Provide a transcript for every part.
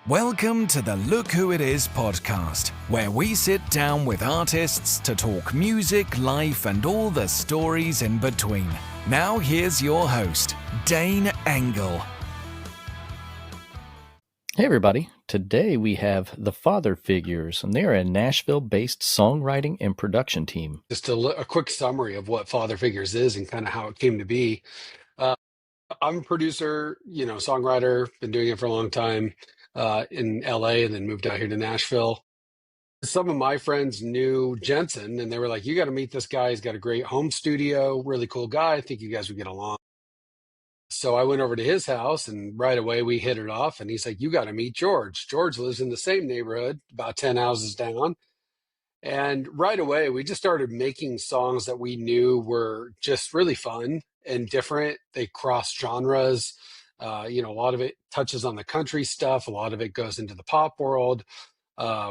Welcome to the Look Who It Is podcast, where we sit down with artists to talk music, life, and all the stories in between. Now here's your host, Dane Engel. Hey everybody, today we have the Father Figures, and they are a Nashville-based songwriting and production team. Just a quick summary of what Father Figures is and kind of how it came to be. I'm a producer, songwriter, been doing it for a long time in LA and then moved out here to Nashville. Some of my friends knew Jensen and they were like, you got to meet this guy. He's got a great home studio, really cool guy. I think you guys would get along. So I went over to his house and right away we hit it off. And he's like, you got to meet George. George lives in the same neighborhood, about 10 houses down. And right away, we just started making songs that we knew were just really fun and different. They cross genres. A lot of it touches on the country stuff. A lot of it goes into the pop world.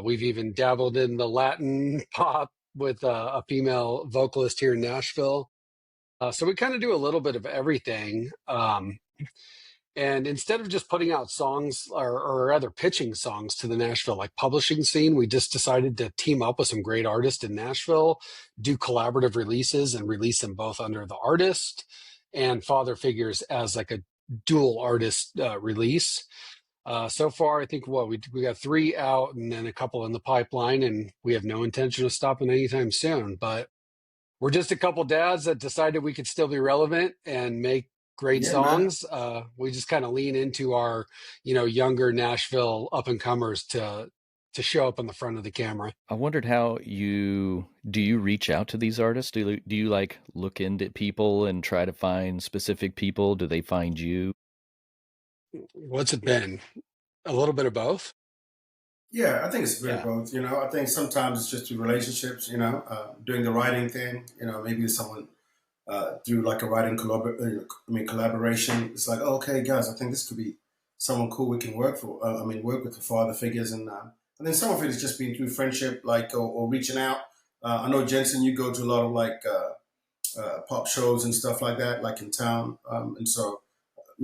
We've even dabbled in the Latin pop with a female vocalist here in Nashville. So we kind of do a little bit of everything. And instead of just putting out songs or rather pitching songs to the Nashville publishing scene, we just decided to team up with some great artists in Nashville, do collaborative releases and release them both under the artist and Father Figures as a dual artist release. So far, I think we got 3 out and then a couple in the pipeline, and we have no intention of stopping anytime soon. But we're just a couple dads that decided we could still be relevant and make great songs. We just kind of lean into our, younger Nashville up and comers to show up on the front of the camera. I wondered how do you reach out to these artists? Do you look into people and try to find specific people? Do they find you? What's it been? A little bit of both? Yeah, I think it's a bit of both. I think sometimes it's just through relationships, doing the writing thing, maybe someone through a writing collaboration. It's like, oh, okay, guys, I think this could be someone cool we can work for. Work with the Father Figures, and then some of it has just been through friendship, or reaching out. I know Jensen, you go to a lot of pop shows and stuff like that, in town, and so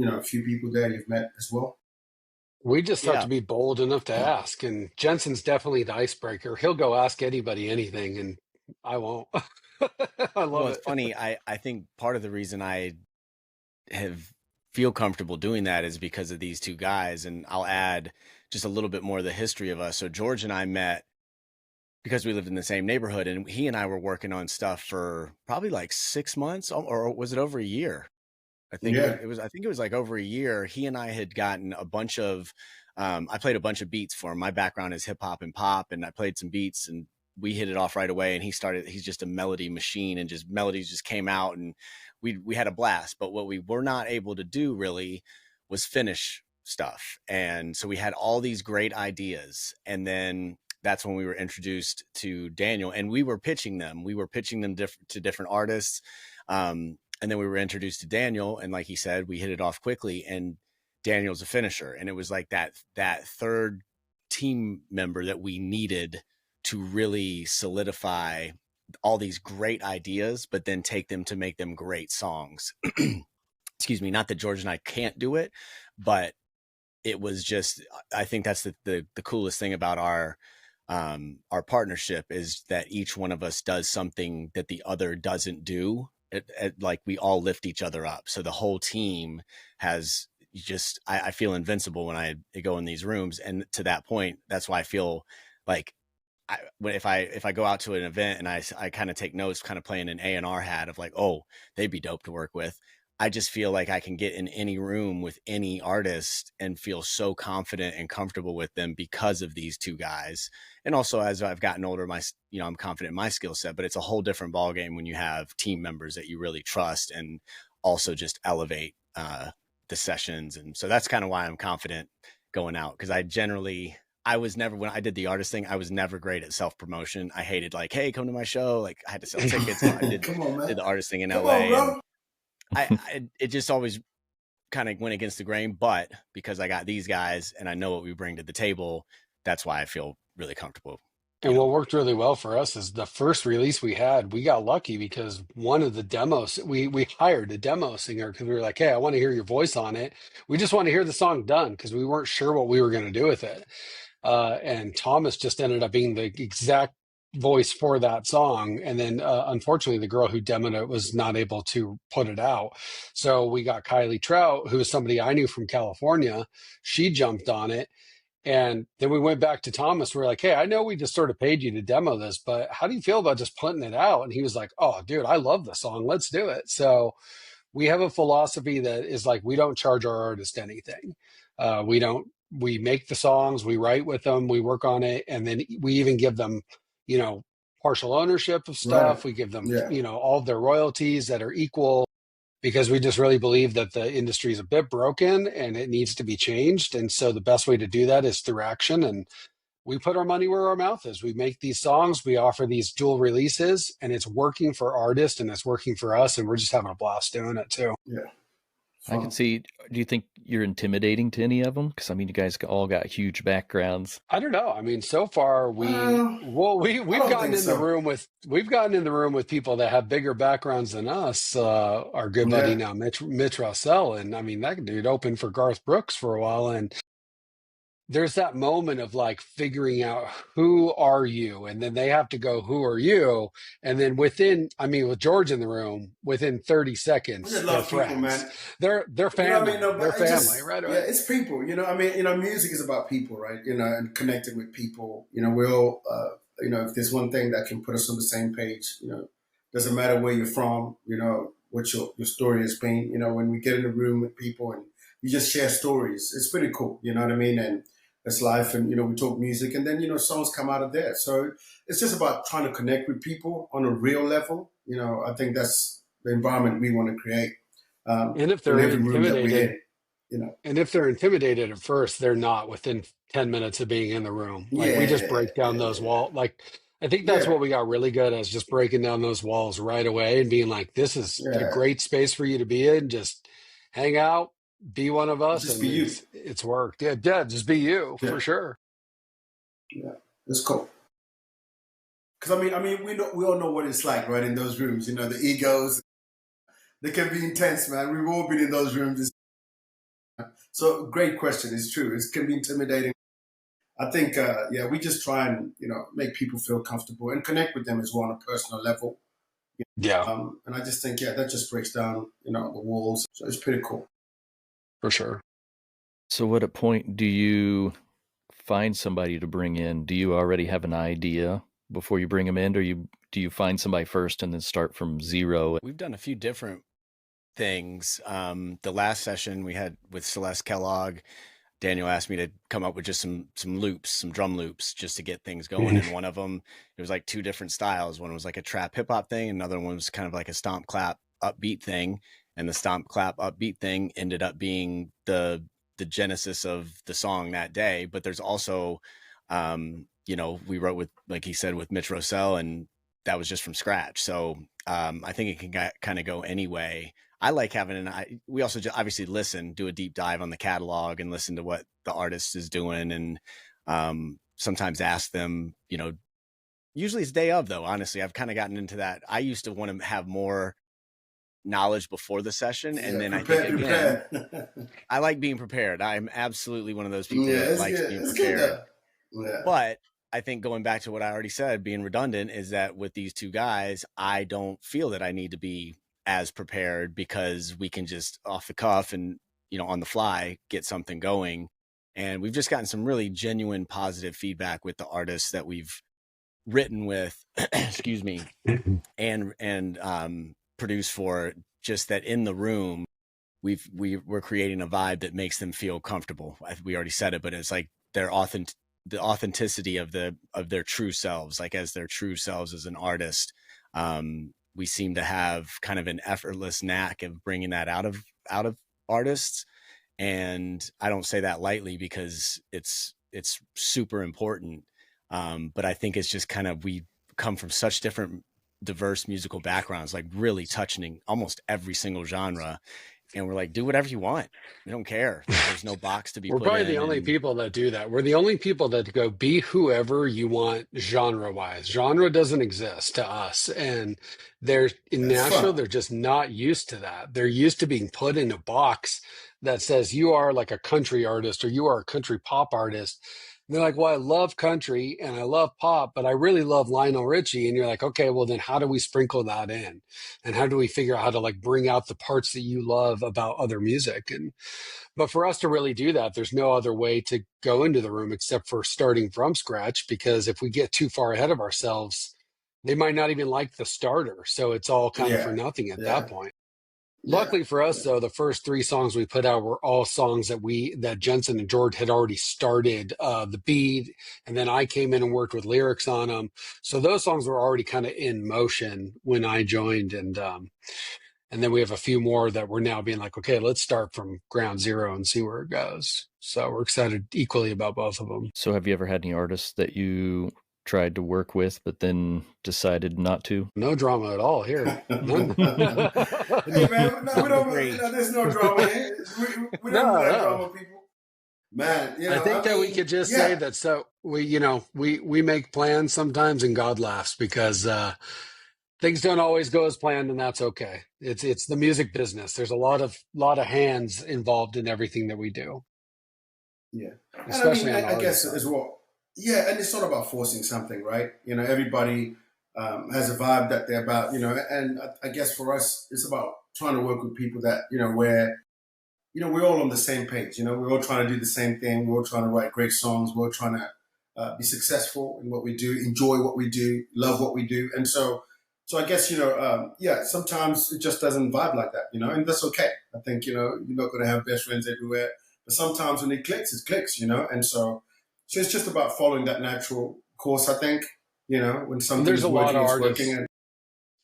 a few people there you've met as well. We just have to be bold enough to ask, and Jensen's definitely the icebreaker. He'll go ask anybody anything, and I won't. I love it. It's funny. I think part of the reason I feel comfortable doing that is because of these two guys, and I'll add just a little bit more of the history of us. So George and I met because we lived in the same neighborhood, and he and I were working on stuff for probably 6 months, or was it over a year? I think it was over a year. He and I had gotten a bunch of, I played a bunch of beats for him. My background is hip hop and pop, and I played some beats, and we hit it off right away. And he's just a melody machine, and just melodies just came out, and we had a blast. But what we were not able to do really was finish stuff. And so we had all these great ideas. And then that's when we were introduced to Daniel, and we were pitching them. To different artists. And then we were introduced to Daniel, and like he said, we hit it off quickly, and Daniel's a finisher. And it was like that third team member that we needed to really solidify all these great ideas, but then take them to make them great songs. Excuse me. Not that George and I can't do it, but it was just, I think that's the coolest thing about our partnership is that each one of us does something that the other doesn't do. We all lift each other up. So the whole team has I feel invincible when I go in these rooms. And to that point, that's why I feel like if I go out to an event and I kind of take notes, kind of playing an A&R hat of oh, they'd be dope to work with. I just feel like I can get in any room with any artist and feel so confident and comfortable with them because of these two guys. And also, as I've gotten older, I'm confident in my skill set, but it's a whole different ballgame when you have team members that you really trust and also just elevate the sessions. And so that's kind of why I'm confident going out, because I was never, when I did the artist thing, I was never great at self-promotion. I hated hey, come to my show. I had to sell tickets. I did the artist thing in LA. It just always kind of went against the grain, but because I got these guys and I know what we bring to the table, that's why I feel really comfortable And what worked really well for us is the first release we had, we got lucky because one of the demos, we hired a demo singer because we were like, hey, I want to hear your voice on it. We just want to hear the song done because we weren't sure what we were going to do with it. And Thomas just ended up being the exact voice for that song. And then unfortunately, the girl who demoed it was not able to put it out. So we got Kylie Trout, who is somebody I knew from California. She jumped on it. And then we went back to Thomas. We are like, hey, I know we just sort of paid you to demo this, but how do you feel about just putting it out? And he was like, oh, dude, I love the song. Let's do it. So we have a philosophy that is like, we don't charge our artist anything. We make the songs, we write with them, we work on it. And then we even give them, partial ownership of stuff. Right. We give them, Yeah. all of their royalties that are equal, because we just really believe that the industry is a bit broken and it needs to be changed. And so the best way to do that is through action. And we put our money where our mouth is. We make these songs, we offer these dual releases, and it's working for artists and it's working for us. And we're just having a blast doing it too. Yeah. I can see. Do you think you're intimidating to any of them? Because I mean, you guys all got huge backgrounds. I don't know. I mean, so far we've gotten in the room with people that have bigger backgrounds than us. Our good buddy now, Mitch Russell, and I mean that dude opened for Garth Brooks for a while, and there's that moment of like figuring out who are you, and then they have to go, who are you? And then with George in the room, within 30 seconds, they're friends. People, man. They're family. They're family, right away. Yeah, it's people. Music is about people, right? And connecting with people. We all, if there's one thing that can put us on the same page, doesn't matter where you're from, what your story has been. When we get in the room with people and you just share stories, it's pretty cool. You know what I mean? And it's life, and we talk music, and then songs come out of there. So it's just about trying to connect with people on a real level. I think that's the environment we want to create. And if they're intimidated, and if they're intimidated at first, they're not within 10 minutes of being in the room. Like we just break down those walls. Like I think that's what we got really good at, is just breaking down those walls right away and being like, this is a great space for you to be in. Just hang out. Be one of us, just and be you. It's worked. Yeah, just be you for sure. Yeah, it's cool. Because we all know what it's like, right? In those rooms, the egos, they can be intense, man. We've all been in those rooms. So, great question. It's true. It can be intimidating. I think, we just try and make people feel comfortable and connect with them as well on a personal level. Yeah. And I just think, that just breaks down, the walls. So it's pretty cool. For sure. So at a point do you find somebody to bring in? Do you already have an idea before you bring them in, or do you find somebody first and then start from zero? We've done a few different things. The last session we had with Celeste Kellogg, Daniel asked me to come up with just some loops, some drum loops, just to get things going. And one of them, it was like two different styles. One was like a trap hip hop thing. Another one was kind of like a stomp clap upbeat thing. And the stomp clap upbeat thing ended up being the genesis of the song that day. But there's also, we wrote with, like he said, with Mitch Russell, and that was just from scratch. So I think it can kind of go any way. I like having we also obviously do a deep dive on the catalog and listen to what the artist is doing. And sometimes ask them, usually it's day of, though. Honestly, I've kind of gotten into that. I used to want to have more knowledge before the session, and then I think again, I like being prepared. I'm absolutely one of those people that likes being prepared. But I think going back to what I already said, being redundant, is that with these two guys, I don't feel that I need to be as prepared, because we can just off the cuff and on the fly get something going. And we've just gotten some really genuine positive feedback with the artists that we've written with, excuse me, and produced for, just that in the room we're creating a vibe that makes them feel comfortable. We already said it, but it's like the authenticity of their true selves, like as their true selves as an artist. We seem to have kind of an effortless knack of bringing that out of artists. And I don't say that lightly, because it's super important. But I think it's just kind of, we come from such diverse musical backgrounds, like really touching almost every single genre. And we're like, do whatever you want. We don't care. There's no box to be We're put probably in. the only And people that do that. We're the only people that go be whoever you want genre wise. Genre doesn't exist to us. And they're in It's Nashville, fun. they're just not used to that. They're used to being put in a box that says you are like a country artist or you are a country pop artist. And they're like, well, I love country and I love pop, but I really love Lionel Richie. And you're like, okay, well, then how do we sprinkle that in? And how do we figure out how to like bring out the parts that you love about other music? And but for us to really do that, there's no other way to go into the room except for starting from scratch, because if we get too far ahead of ourselves, they might not even like the starter. So it's all kind of for Yeah, nothing at that yeah, point. yeah, Luckily for us, yeah. though, the first three songs we put out were all songs that Jensen and George had already started the beat, and then I came in and worked with lyrics on them. So those songs were already kind of in motion when I joined, and then we have a few more that we're now being like, okay, let's start from ground zero and see where it goes. So we're excited equally about both of them. So have you ever had any artists that you tried to work with but then decided not to? No drama at all here. None. Hey man, no, we don't. Agree. There's no drama here. We don't do No, that no. drama, people. Man, I think I that we mean, could just say yeah, that. So we make plans sometimes and God laughs because things don't always go as planned, and that's okay. It's the music business. There's a lot of hands involved in everything that we do, yeah. And I mean, especially on the I artist guess side. as well. Yeah, and it's not about forcing something, right? Everybody has a vibe that they're about, and I guess for us, it's about trying to work with people that, where we're all on the same page. We're all trying to do the same thing. We're all trying to write great songs. We're all trying to be successful in what we do, enjoy what we do, love what we do. And so I guess, yeah, sometimes it just doesn't vibe like that, and that's okay. I think, you're not going to have best friends everywhere. But sometimes when it clicks, And so it's just about following that natural course, I think, when And something is working, it's working. And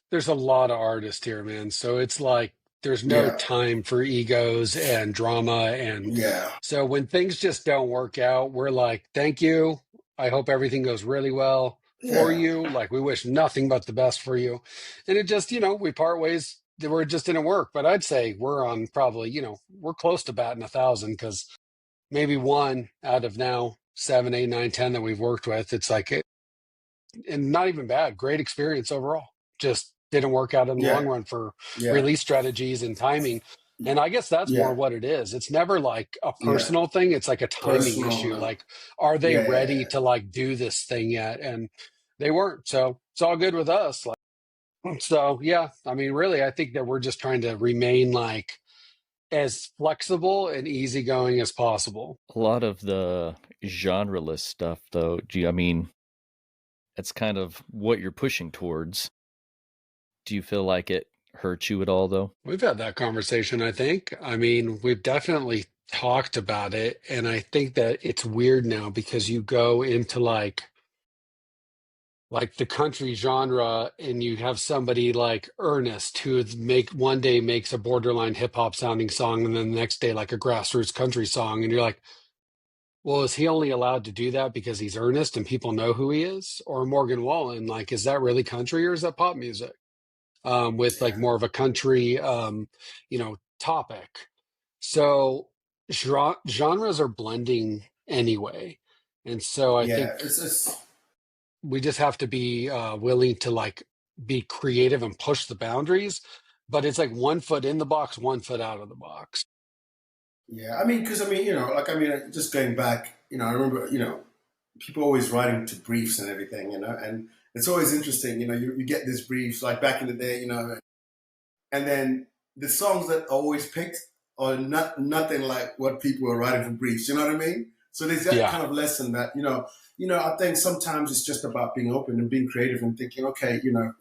there's a lot of artists here, man. So it's like there's no yeah, time for egos and drama. And yeah, so when things just don't work out, we're like, thank you. I hope everything goes really well for yeah, you. Like we wish nothing but the best for you. And it just, we part ways. Where it just didn't work. But I'd say we're on probably, we're close to batting 1,000 because maybe one out of now 7, 8, 9, 10 that we've worked with. It's like and not even bad. Great experience overall. Just didn't work out in the long yeah, run for yeah, release strategies and timing. And I guess that's more yeah, what it is. It's never like a yeah. personal thing. It's like a timing Personal, issue. no. Like, are they Yeah, yeah, ready yeah. to like do this thing yet? And they weren't. So it's all good with us. Like, so yeah, I mean, really, I think that we're just trying to remain like as flexible and easygoing as possible. A lot of the genreless stuff, though, I mean, it's kind of what you're pushing towards. Do you feel like it hurts you at all, though? We've had that conversation, I think. I mean, we've definitely talked about it. And I think that it's weird now because you go into like the country genre and you have somebody like Ernest who one day makes a borderline hip hop sounding song and then the next day like a grassroots country song. And you're like, well, is he only allowed to do that because he's Ernest and people know who he is? Or Morgan Wallen, like, is that really country or is that pop music? With like Yeah, more of a country, topic. So genres are blending anyway. And so I yeah. think It's we just have to be willing to like be creative and push the boundaries. But it's like one foot in the box, one foot out of the box. yeah. I mean, because just going back, I remember, people always writing to briefs and everything, and it's always interesting, you get this briefs like back in the day, and then the songs that are always picked are nothing like what people are writing for briefs. You know what I mean? So there's that Yeah. kind of lesson that I think sometimes it's just about being open and being creative and thinking, okay, where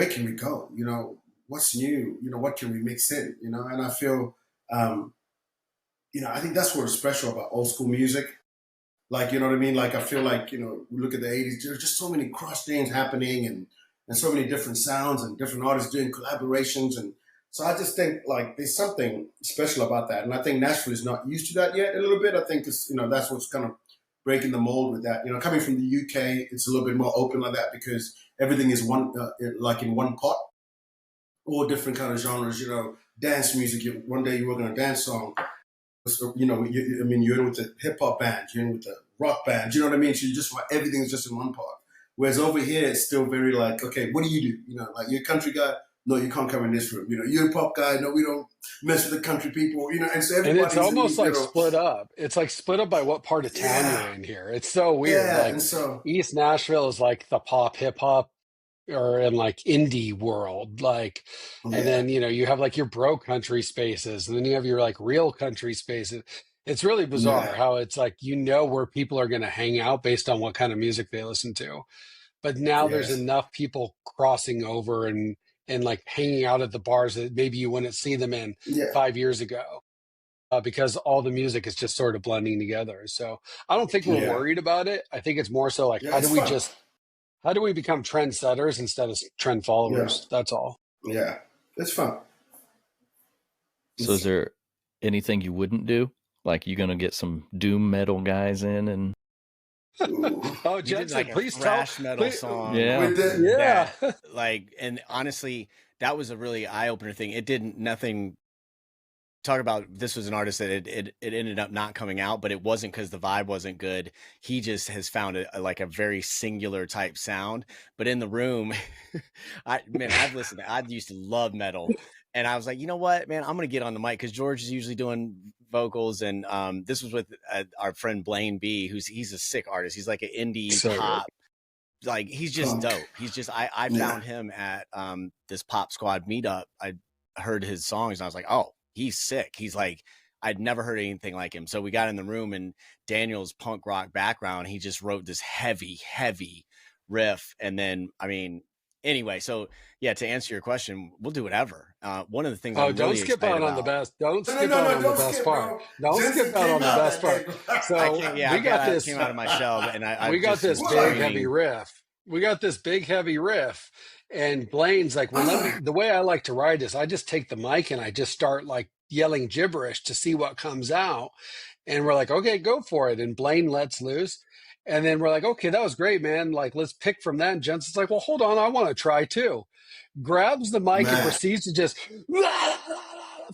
can we go? What's new? What can we mix in? And I feel, um, I think that's what's special about old school music. Like, you know what I mean? Like, I feel like, we look at the 80s, there's just so many cross things happening and so many different sounds and different artists doing collaborations. And so I just think like there's something special about that. And I think Nashville is not used to that yet a little bit. I think it's, that's what's kind of breaking the mold with that. Coming from the UK, it's a little bit more open like that because everything is like in one pot. all different kind of genres. You know, dance music. One day you work on a dance song. You know, you're in with the hip hop band, you're in with the rock band. You know what I mean? So you just everything's just in one part. Whereas over here, it's still very like, okay, what do? You know, like you're a country guy. No, you can't come in this room. You know, you're a pop guy. No, we don't mess with the country people. You know, and so And it's everybody's in almost these like little, split up. It's like split up by what part of town you're yeah, in here. It's so weird. yeah. Like And so, East Nashville is like the pop hip hop or in like indie world. Like, and yeah, then, you have like your bro country spaces, and then you have your like real country spaces. It's really bizarre yeah, how it's like, where people are going to hang out based on what kind of music they listen to. But now there's yes, enough people crossing over and like hanging out at the bars that maybe you wouldn't see them in yeah, 5 years ago, because all the music is just sort of blending together. So I don't think we're yeah, worried about it. I think it's more so like, yeah. It's fun. how do we become trendsetters instead of trend Yeah, followers? That's all. yeah. It's fun. So is there anything you wouldn't do? Like you gonna get some doom metal guys in and Ooh. Oh, We did Jensen, like a please thrash metal please, song. yeah. With the, yeah. That like, and honestly, that was a really eye opener thing. It didn't nothing. Talk about this was an artist that it ended up not coming out, but it wasn't because the vibe wasn't good. He just has found like a very singular type sound. But in the room, I've listened. I used to love metal, and I was like, you know what, man, I'm gonna get on the mic because George is usually doing vocals, and this was with our friend Blaine B, he's a sick artist. He's like an indie So good. pop. Like he's just punk. dope. He's just I Yeah, found him at this Pop Squad meetup. I heard his songs and I was like, oh, he's sick. He's like, I'd never heard anything like him. So we got in the room and Daniel's punk rock background, he just wrote this heavy riff. And then, I mean, anyway, so yeah, to answer your question, we'll do whatever. One of the things Oh, I'm don't really skip excited out on the about. best. Don't no, no, skip no, out no, on the don't best skip, part. bro. Don't Jensen skip out came on the out best that part. day. I So can't, yeah, we got I this. came out of my shell and I We got just this was big What? heavy screaming. riff. We got this big heavy riff, and Blaine's like, "Well, the way I like to write is I just take the mic and I just start like yelling gibberish to see what comes out." And we're like, "Okay, go for it." And Blaine lets loose, and then we're like, "Okay, that was great, man. Like, let's pick from that." And Jensen's like, "Well, hold on, I want to try too." Grabs the mic and Man, proceeds to just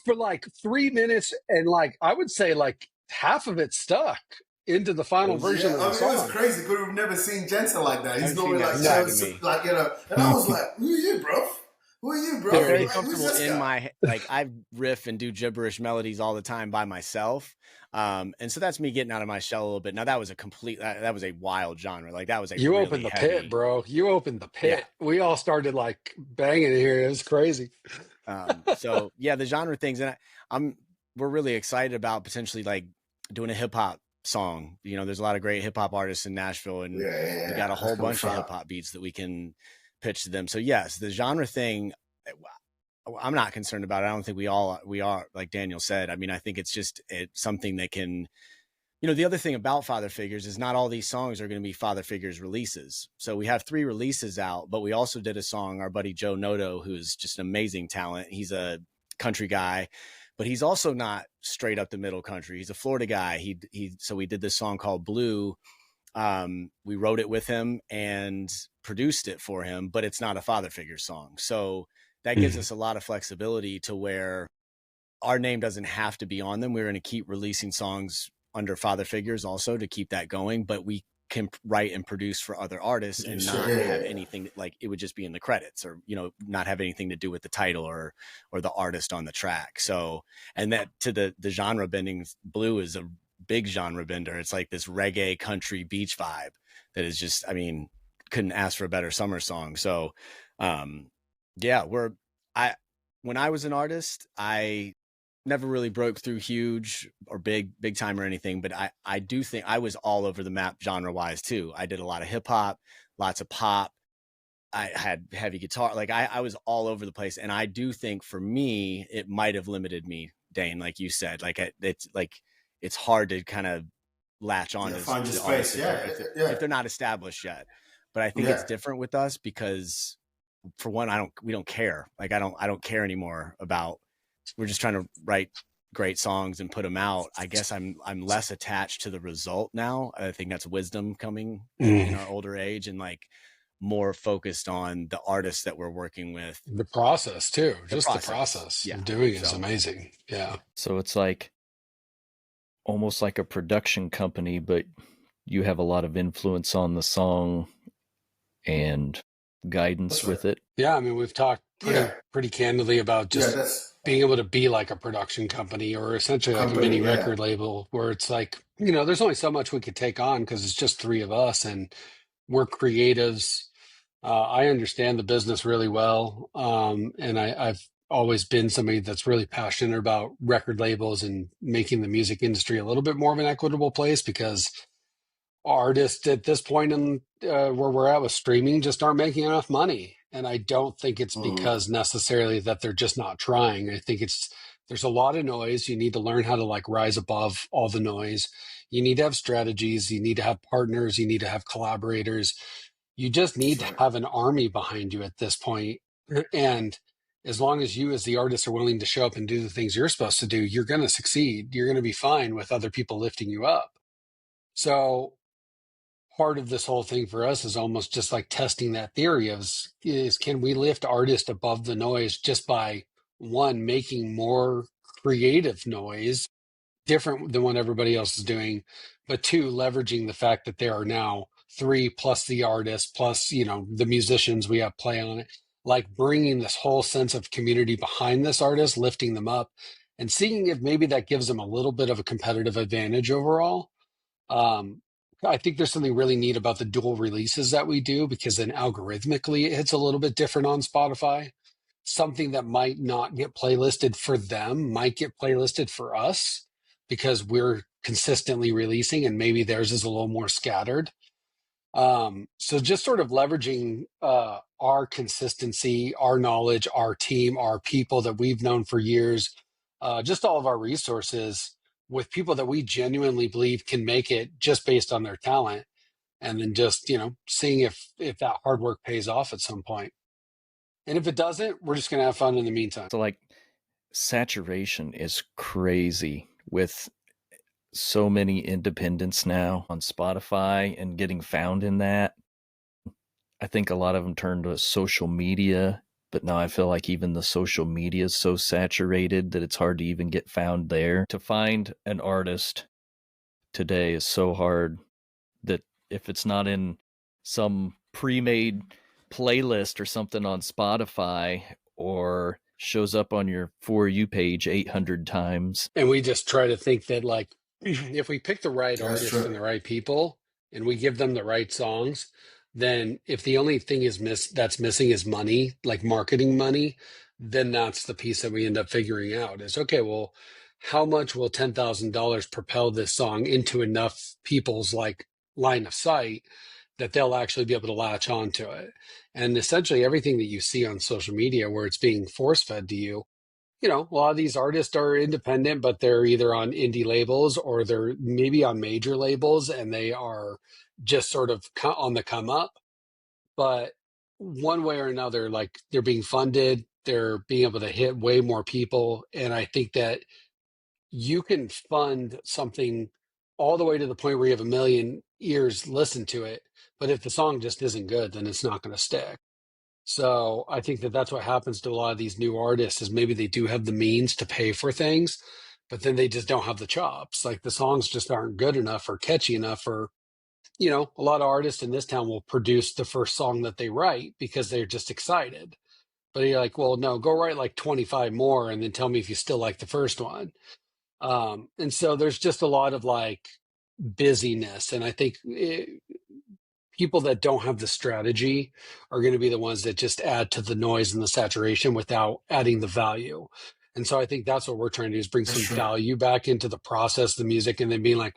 for like 3 minutes, and like I would say like half of it stuck into the final version yeah, of I the mean, it was song. crazy because we've never seen Jensen like that. I He's haven't seen normally that like No. side chill, of me. like, you know. And I was like, who are you, bro? Who are you, bro? I'm very Like, who's comfortable this in guy? like I riff and do gibberish melodies all the time by myself. And so that's me getting out of my shell a little bit. Now that was that was a wild genre. Like that was a You really opened the pit, heavy. bro. You opened the Yeah. pit. We all started like banging in here. It was crazy. So yeah, the genre things, and we're really excited about potentially like doing a hip hop song. You know, there's a lot of great hip hop artists in Nashville, and Yeah, we got a that's whole gonna bunch of fire. hip hop beats that we can pitch to them. So yes, the genre thing, I'm not concerned about it. I don't think we are, like Daniel said. I mean, I think it's something that can, the other thing about Father Figures is not all these songs are going to be Father Figures releases. So we have 3 releases out, but we also did a song, our buddy Joe Noto, who's just an amazing talent. He's a country guy, but he's also not straight up the middle country. He's a Florida guy. So we did this song called Blue. We wrote it with him and produced it for him, but it's not a Father Figures song. So that gives us a lot of flexibility to where our name doesn't have to be on them. We're going to keep releasing songs under Father Figures also to keep that going, but we can write and produce for other artists and not have anything like it would just be in the credits or, not have anything to do with the title or the artist on the track. So, and that to the genre bending, Blue is a big genre bender. It's like this reggae country beach vibe that is just, I mean, couldn't ask for a better summer song. So, yeah, when I was an artist, I never really broke through huge or big time or anything, but I do think I was all over the map genre wise too. I did a lot of hip hop, lots of pop. I had heavy guitar. Like I was all over the place. And I do think for me, it might've limited me, Dane, like you said, it's hard to kind of latch on Find your to space. if they're not established yet. But I think it's different with us because for one, we don't care. Like I don't care anymore about, we're just trying to write great songs and put them out. I guess I'm less attached to the result now. I think that's wisdom coming in our older age and like more focused on the artists that we're working with. The process too, the process yeah. of doing is amazing. Yeah. So it's like almost like a production company, but you have a lot of influence on the song and guidance with it. Yeah, I mean, we've talked pretty candidly about just being able to be like a production company or essentially like a mini record label where it's like, there's only so much we could take on because it's just three of us and we're creatives. I understand the business really well. And I've always been somebody that's really passionate about record labels and making the music industry a little bit more of an equitable place because artists at this point in where we're at with streaming just aren't making enough money. And I don't think it's because necessarily that they're just not trying. I think there's a lot of noise. You need to learn how to like rise above all the noise. You need to have strategies. You need to have partners. You need to have collaborators. You just need to have an army behind you at this point. And as long as you as the artist are willing to show up and do the things you're supposed to do, you're going to succeed. You're going to be fine with other people lifting you up. So part of this whole thing for us is almost just like testing that theory is can we lift artists above the noise just by one, making more creative noise different than what everybody else is doing, but two, leveraging the fact that there are now three plus the artists plus, the musicians we have play on it, like bringing this whole sense of community behind this artist, lifting them up and seeing if maybe that gives them a little bit of a competitive advantage overall. I think there's something really neat about the dual releases that we do because then algorithmically it hits a little bit different on Spotify. Something that might not get playlisted for them might get playlisted for us because we're consistently releasing and maybe theirs is a little more scattered. So just sort of leveraging our consistency, our knowledge, our team, our people that we've known for years, just all of our resources with people that we genuinely believe can make it just based on their talent. And then just, seeing if that hard work pays off at some point. And if it doesn't, we're just going to have fun in the meantime. So like saturation is crazy with so many independents now on Spotify and getting found in that. I think a lot of them turn to social media, but now I feel like even the social media is so saturated that it's hard to even get found there. To find an artist today is so hard that if it's not in some pre-made playlist or something on Spotify or shows up on your For You page 800 times. And we just try to think that like, if we pick the right artists and the right people and we give them the right songs, then if the only thing that's missing is money, like marketing money, then that's the piece that we end up figuring out is, okay, well, how much will $10,000 propel this song into enough people's like line of sight that they'll actually be able to latch on to it? And essentially everything that you see on social media where it's being force fed to you, a lot of these artists are independent, but they're either on indie labels or they're maybe on major labels and they are just sort of on the come up. But one way or another, like they're being funded, they're being able to hit way more people. And I think that you can fund something all the way to the point where you have 1 million ears listen to it. But if the song just isn't good, then it's not going to stick. So I think that that's what happens to a lot of these new artists is maybe they do have the means to pay for things, but then they just don't have the chops. Like the songs just aren't good enough or catchy enough or, a lot of artists in this town will produce the first song that they write because they're just excited. But you're like, well, no, go write like 25 more and then tell me if you still like the first one. And so there's just a lot of like busyness. And I think people that don't have the strategy are going to be the ones that just add to the noise and the saturation without adding the value. And so I think that's what we're trying to do is bring some value back into the process, the music, and then being like,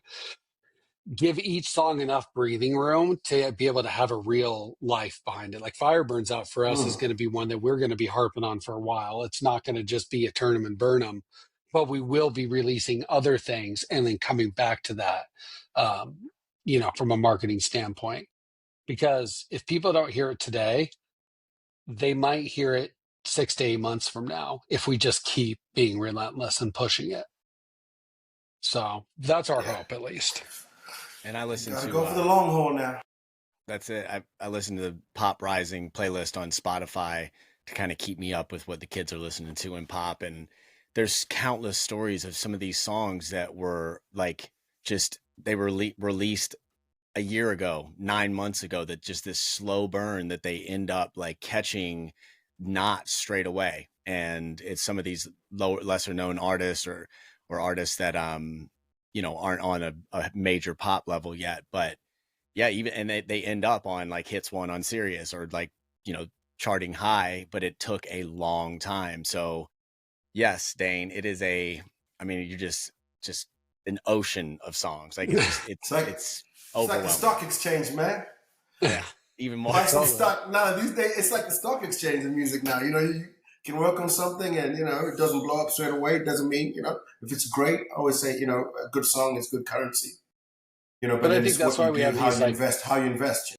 give each song enough breathing room to be able to have a real life behind it. Like Fire Burns Out for us is going to be one that we're going to be harping on for a while. It's not going to just be a turn 'em and burn 'em, but we will be releasing other things and then coming back to that, from a marketing standpoint. Because if people don't hear it today, they might hear it 6 to 8 months from now if we just keep being relentless and pushing it. So that's our hope, at least. And I listen Gotta to go for the long haul now. That's it. I listen to the Pop Rising playlist on Spotify to kind of keep me up with what the kids are listening to in pop. And there's countless stories of some of these songs that were like just they were released a year ago, 9 months ago, that just this slow burn that they end up like catching not straight away. And it's some of these lesser known artists or artists that aren't on a major pop level yet, but yeah, even and they end up on like hits one on Sirius or like, charting high, but it took a long time. So yes, Dane, it is I mean, you're just an ocean of songs. Like it's it's like the overwhelming. stock exchange, man. Yeah, even more. Price of stock now these days, it's like the stock exchange in music now. You can work on something and it doesn't blow up straight away. It doesn't mean, if it's great, I always say, a good song is good currency. But But I then think it's that's what you why we do, have these like, how you invest.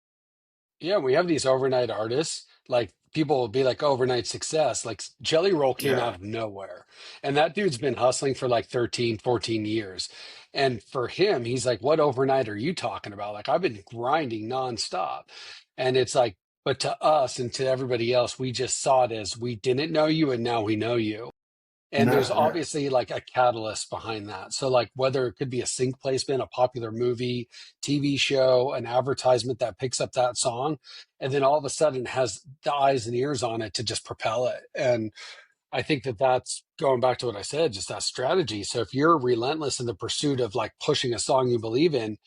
yeah, we have these overnight artists. Like people will be like overnight success. Like Jelly Roll came Yeah. out of nowhere. And that dude's been hustling for like 13, 14 years. And for him, he's like, what overnight are you talking about? Like I've been grinding nonstop. And it's like, but to us and to everybody else, we just saw it as we didn't know you and now we know you. And there's No, yeah. obviously like a catalyst behind that. So like whether it could be a sync placement, a popular movie, TV show, an advertisement that picks up that song, and then all of a sudden has the eyes and ears on it to just propel it. And I think that that's going back to what I said, just that strategy. So if you're relentless in the pursuit of like pushing a song you believe in,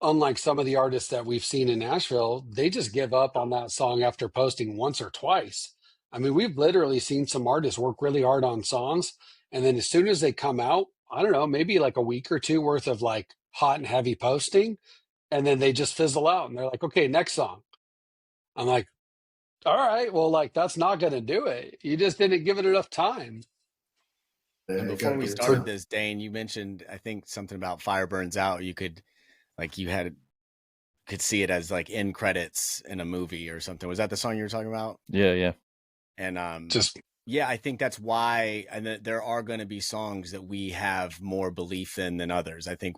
unlike some of the artists that we've seen in Nashville, they just give up on that song after posting once or twice. I mean, we've literally seen some artists work really hard on songs, and then as soon as they come out, I don't know, maybe like a week or two worth of like hot and heavy posting, and then they just fizzle out and they're like, okay, next song. I'm like, all right, well, like that's not going to do it. You just didn't give it enough time. And You before gotta we give it started time. this, Dane, you mentioned I think something about Fire Burns Out. You could like could see it as like end credits in a movie or something. Was that the song you were talking about? Yeah. And Just yeah, I think that's why, and there are going to be songs that we have more belief in than others. I think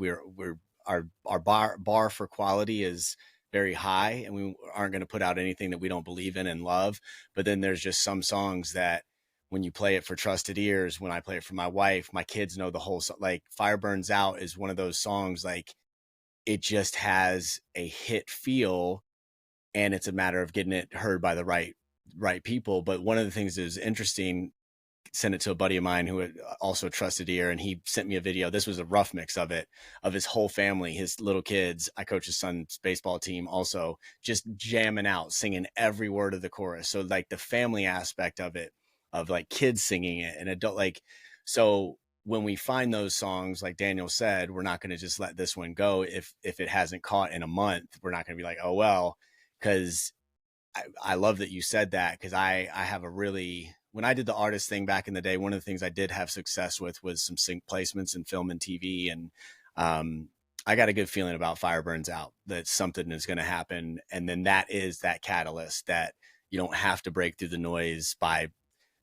our bar for quality is very high, and we aren't going to put out anything that we don't believe in and love. But then there's just some songs that when you play it for trusted ears, when I play it for my wife, my kids know the whole song. Like Fire Burns Out is one of those songs, like it just has a hit feel, and it's a matter of getting it heard by the right people. But one of the things that is interesting, sent it to a buddy of mine who had also trusted ear, and he sent me a video. This was a rough mix of it, of his whole family, his little kids. I coach his son's baseball team, also just jamming out, singing every word of the chorus. So like the family aspect of it, of like kids singing it and adult, like, so when we find those songs, like Daniel said, we're not going to just let this one go. If it hasn't caught in a month, we're not going to be like, oh, well, because I love that you said that, because I have a really, when I did the artist thing back in the day, one of the things I did have success with was some sync placements in film and TV. And I got a good feeling about Fire Burns Out, that something is going to happen. And then that is that catalyst that you don't have to break through the noise by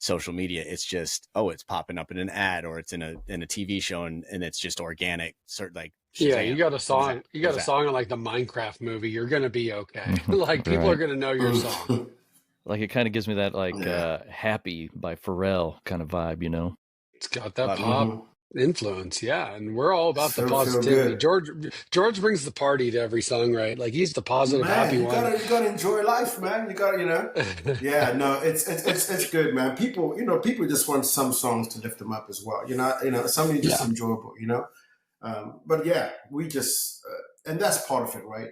social media. It's just, oh, it's popping up in an ad or it's in a TV show, and it's just organic. Sort like yeah, Shazam. you got a What was song. that? You What got was a that? song on like the Minecraft movie. You're gonna be okay. Like people are Right. gonna know your song. Like it kind of gives me that like Yeah. Happy by Pharrell kind of vibe, you know? It's got that Love it. pop influence, yeah, and we're all about the Feel positivity. good. George brings the party to every song, right? Like he's the positive, Man, happy one. you gotta enjoy life, man. You gotta. Yeah, no, it's good, man. People just want some songs to lift them up as well. Something just Yeah, enjoyable. But yeah, we just and that's part of it, right?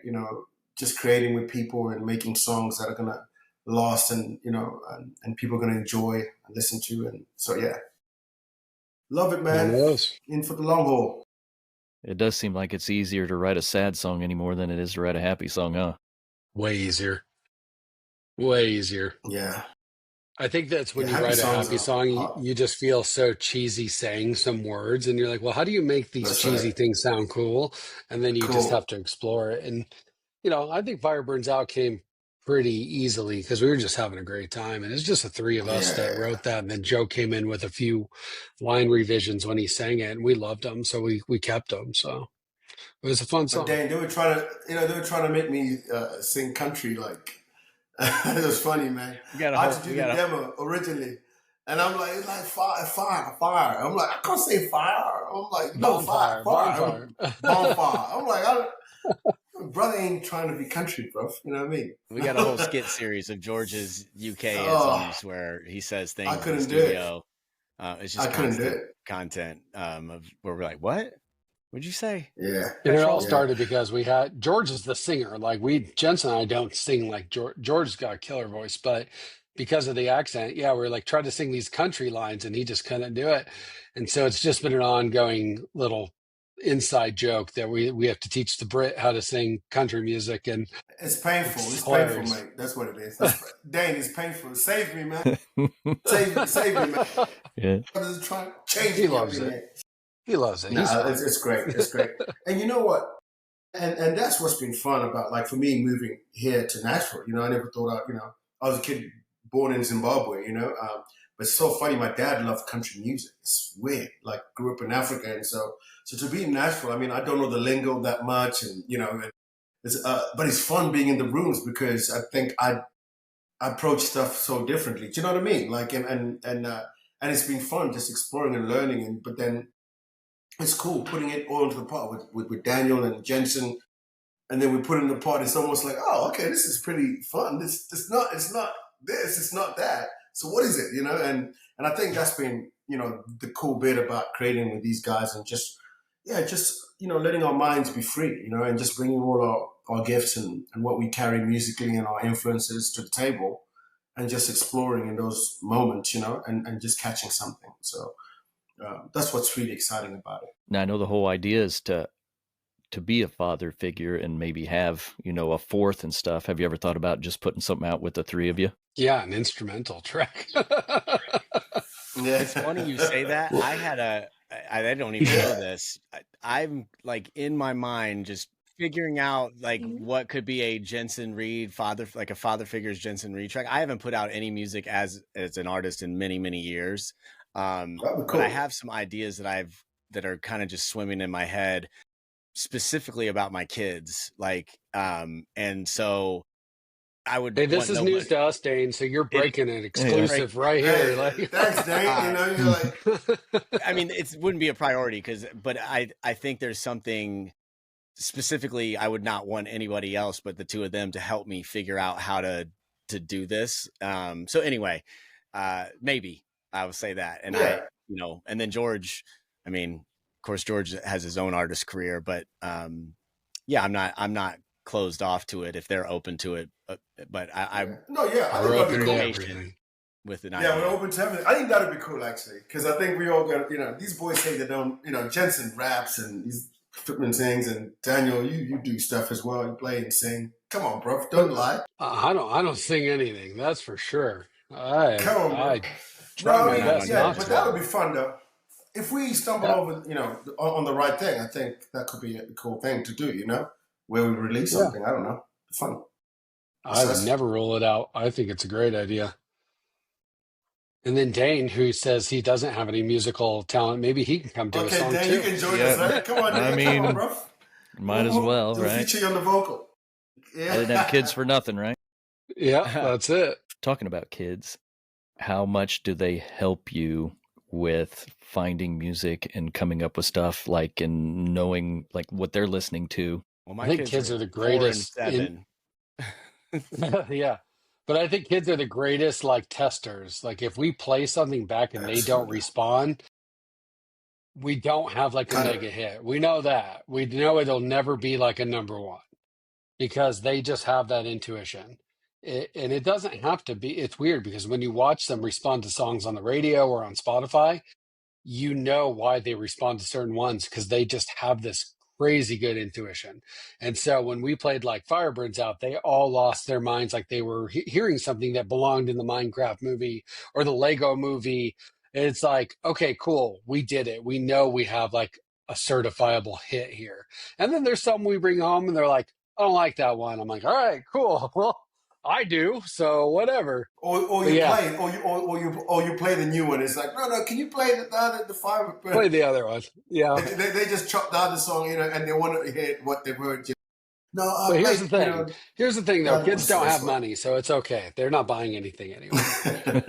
Just creating with people and making songs that are gonna last, and and people are gonna enjoy and listen to, and so yeah, love it, one of man. those. In for the long haul. It does seem like it's easier to write a sad song anymore than it is to write a happy song, huh? Way easier. Way easier. Yeah, I think that's when yeah. you Happy write a songs happy are song, hard. you just feel so cheesy saying some words, and you're like, well, how do you make these That's cheesy right. things sound cool? And then you just have Cool. to explore it. And, I think Fire Burns Out came pretty easily because we were just having a great time. And it's just the three of us that Yeah. wrote that. And then Joe came in with a few line revisions when he sang it, and we loved them. So we kept them. So. It was a fun But song. then they were trying to, they were trying to make me sing country. Like it was funny, man. I had to do the demo originally, and I'm like, it's like fire, fire, fire. I'm like, I can't say fire. I'm like, no, fire, fire, bonfire. I'm like, brother ain't trying to be country, bro. You know what I mean? We got a whole skit series of George's UK-isms where he says things in the studio. It's just content of where we're like, what? What'd you say? Yeah. And it all started because we had George is the singer. Like Jensen and I don't sing like George. George's got a killer voice, but because of the accent, we're like trying to sing these country lines and he just couldn't do it. And so it's just been an ongoing little inside joke that we have to teach the Brit how to sing country music, and it's painful. It's painful, mate. That's what it is. Dane, it's painful. Save me, man. Save me, man. Yeah. Try to change he loves it. Man. He loves it. It's great. It's great. And you know what? And that's what's been fun about, like, for me moving here to Nashville. I never thought I was a kid born in Zimbabwe, but it's so funny. My dad loved country music. It's weird. Like, grew up in Africa. And so to be in Nashville, I mean, I don't know the lingo that much. And, but it's fun being in the rooms because I think I approach stuff so differently. Do you know what I mean? Like, and it's been fun just exploring and learning. But then it's cool putting it all into the pot with Daniel and Jensen. And then we put it in the pot. It's almost like, oh, okay, this is pretty fun. It's not this, it's not that. So what is it, And I think that's been, the cool bit about creating with these guys and just letting our minds be free, and just bringing all our gifts and what we carry musically and our influences to the table and just exploring in those moments, and just catching something. So that's what's really exciting about it. Now, I know the whole idea is to be a father figure and maybe have, a fourth and stuff. Have you ever thought about just putting something out with the three of you? Yeah, an instrumental track. It's funny you say that. I don't even know this. I'm like in my mind just figuring out like what could be a Jensen Reed father figure's Jensen Reed track. I haven't put out any music as an artist in many, many years. But I have some ideas that are kind of just swimming in my head, specifically about my kids. Like, and so I would. Hey, this is news to us, Dane. So you're breaking an exclusive right here. Like, thanks, Dane. You're like. I mean, it wouldn't be a priority but I think there's something specifically I would not want anybody else but the two of them to help me figure out how to do this. So anyway, maybe I will say that, and and then George. I mean, of course, George has his own artist career, but I'm not closed off to it if they're open to it. But I we're open to everything. With an idea. We're open to everything. I think that'd be cool, actually, because I think we all got, these boys say they don't, Jensen raps and he's Footman sings, and Daniel, you do stuff as well. You play and sing. Come on, bro, don't lie. I don't sing anything. That's for sure. Come on, bro. But that would be fun, though. If we stumble over, on the right thing, I think that could be a cool thing to do, where we release something. I don't know. Fun. I would never rule it out. I think it's a great idea. And then Dane, who says he doesn't have any musical talent, maybe he can come do a song Dane, too. You can join us, right? Come on, Dane. Come on, bro. Might as well, we'll right? Feature you on the vocal. Yeah. I didn't have kids for nothing, right? Yeah, that's it. Talking about kids, how much do they help you with finding music and coming up with stuff, like, and knowing like what they're listening to? Well, I think kids are the greatest. 4 and 7. Yeah. But I think kids are the greatest, like, testers. Like, if we play something back and they don't respond, we don't have like a mega hit. We know that. We know it'll never be like a number one because they just have that intuition. And it doesn't have to be. It's weird because when you watch them respond to songs on the radio or on Spotify, you know why they respond to certain ones because they just have this crazy good intuition. And so when we played like Firebirds out, they all lost their minds like they were hearing something that belonged in the Minecraft movie or the Lego movie. And it's like, okay, cool, we did it. We know we have like a certifiable hit here. And then there's some we bring home and they're like, I don't like that one. I'm like, all right, cool. Well, I do, so whatever. Or But you yeah, play, or you play the new one. It's like, no, can you play the five? play the other one. Yeah. They just chop down the song, and they want to hear what they've heard. No, But here's play, the thing. Here's the thing, the though. other one. Kids don't have It's like, money, so it's okay. They're not buying anything anyway. they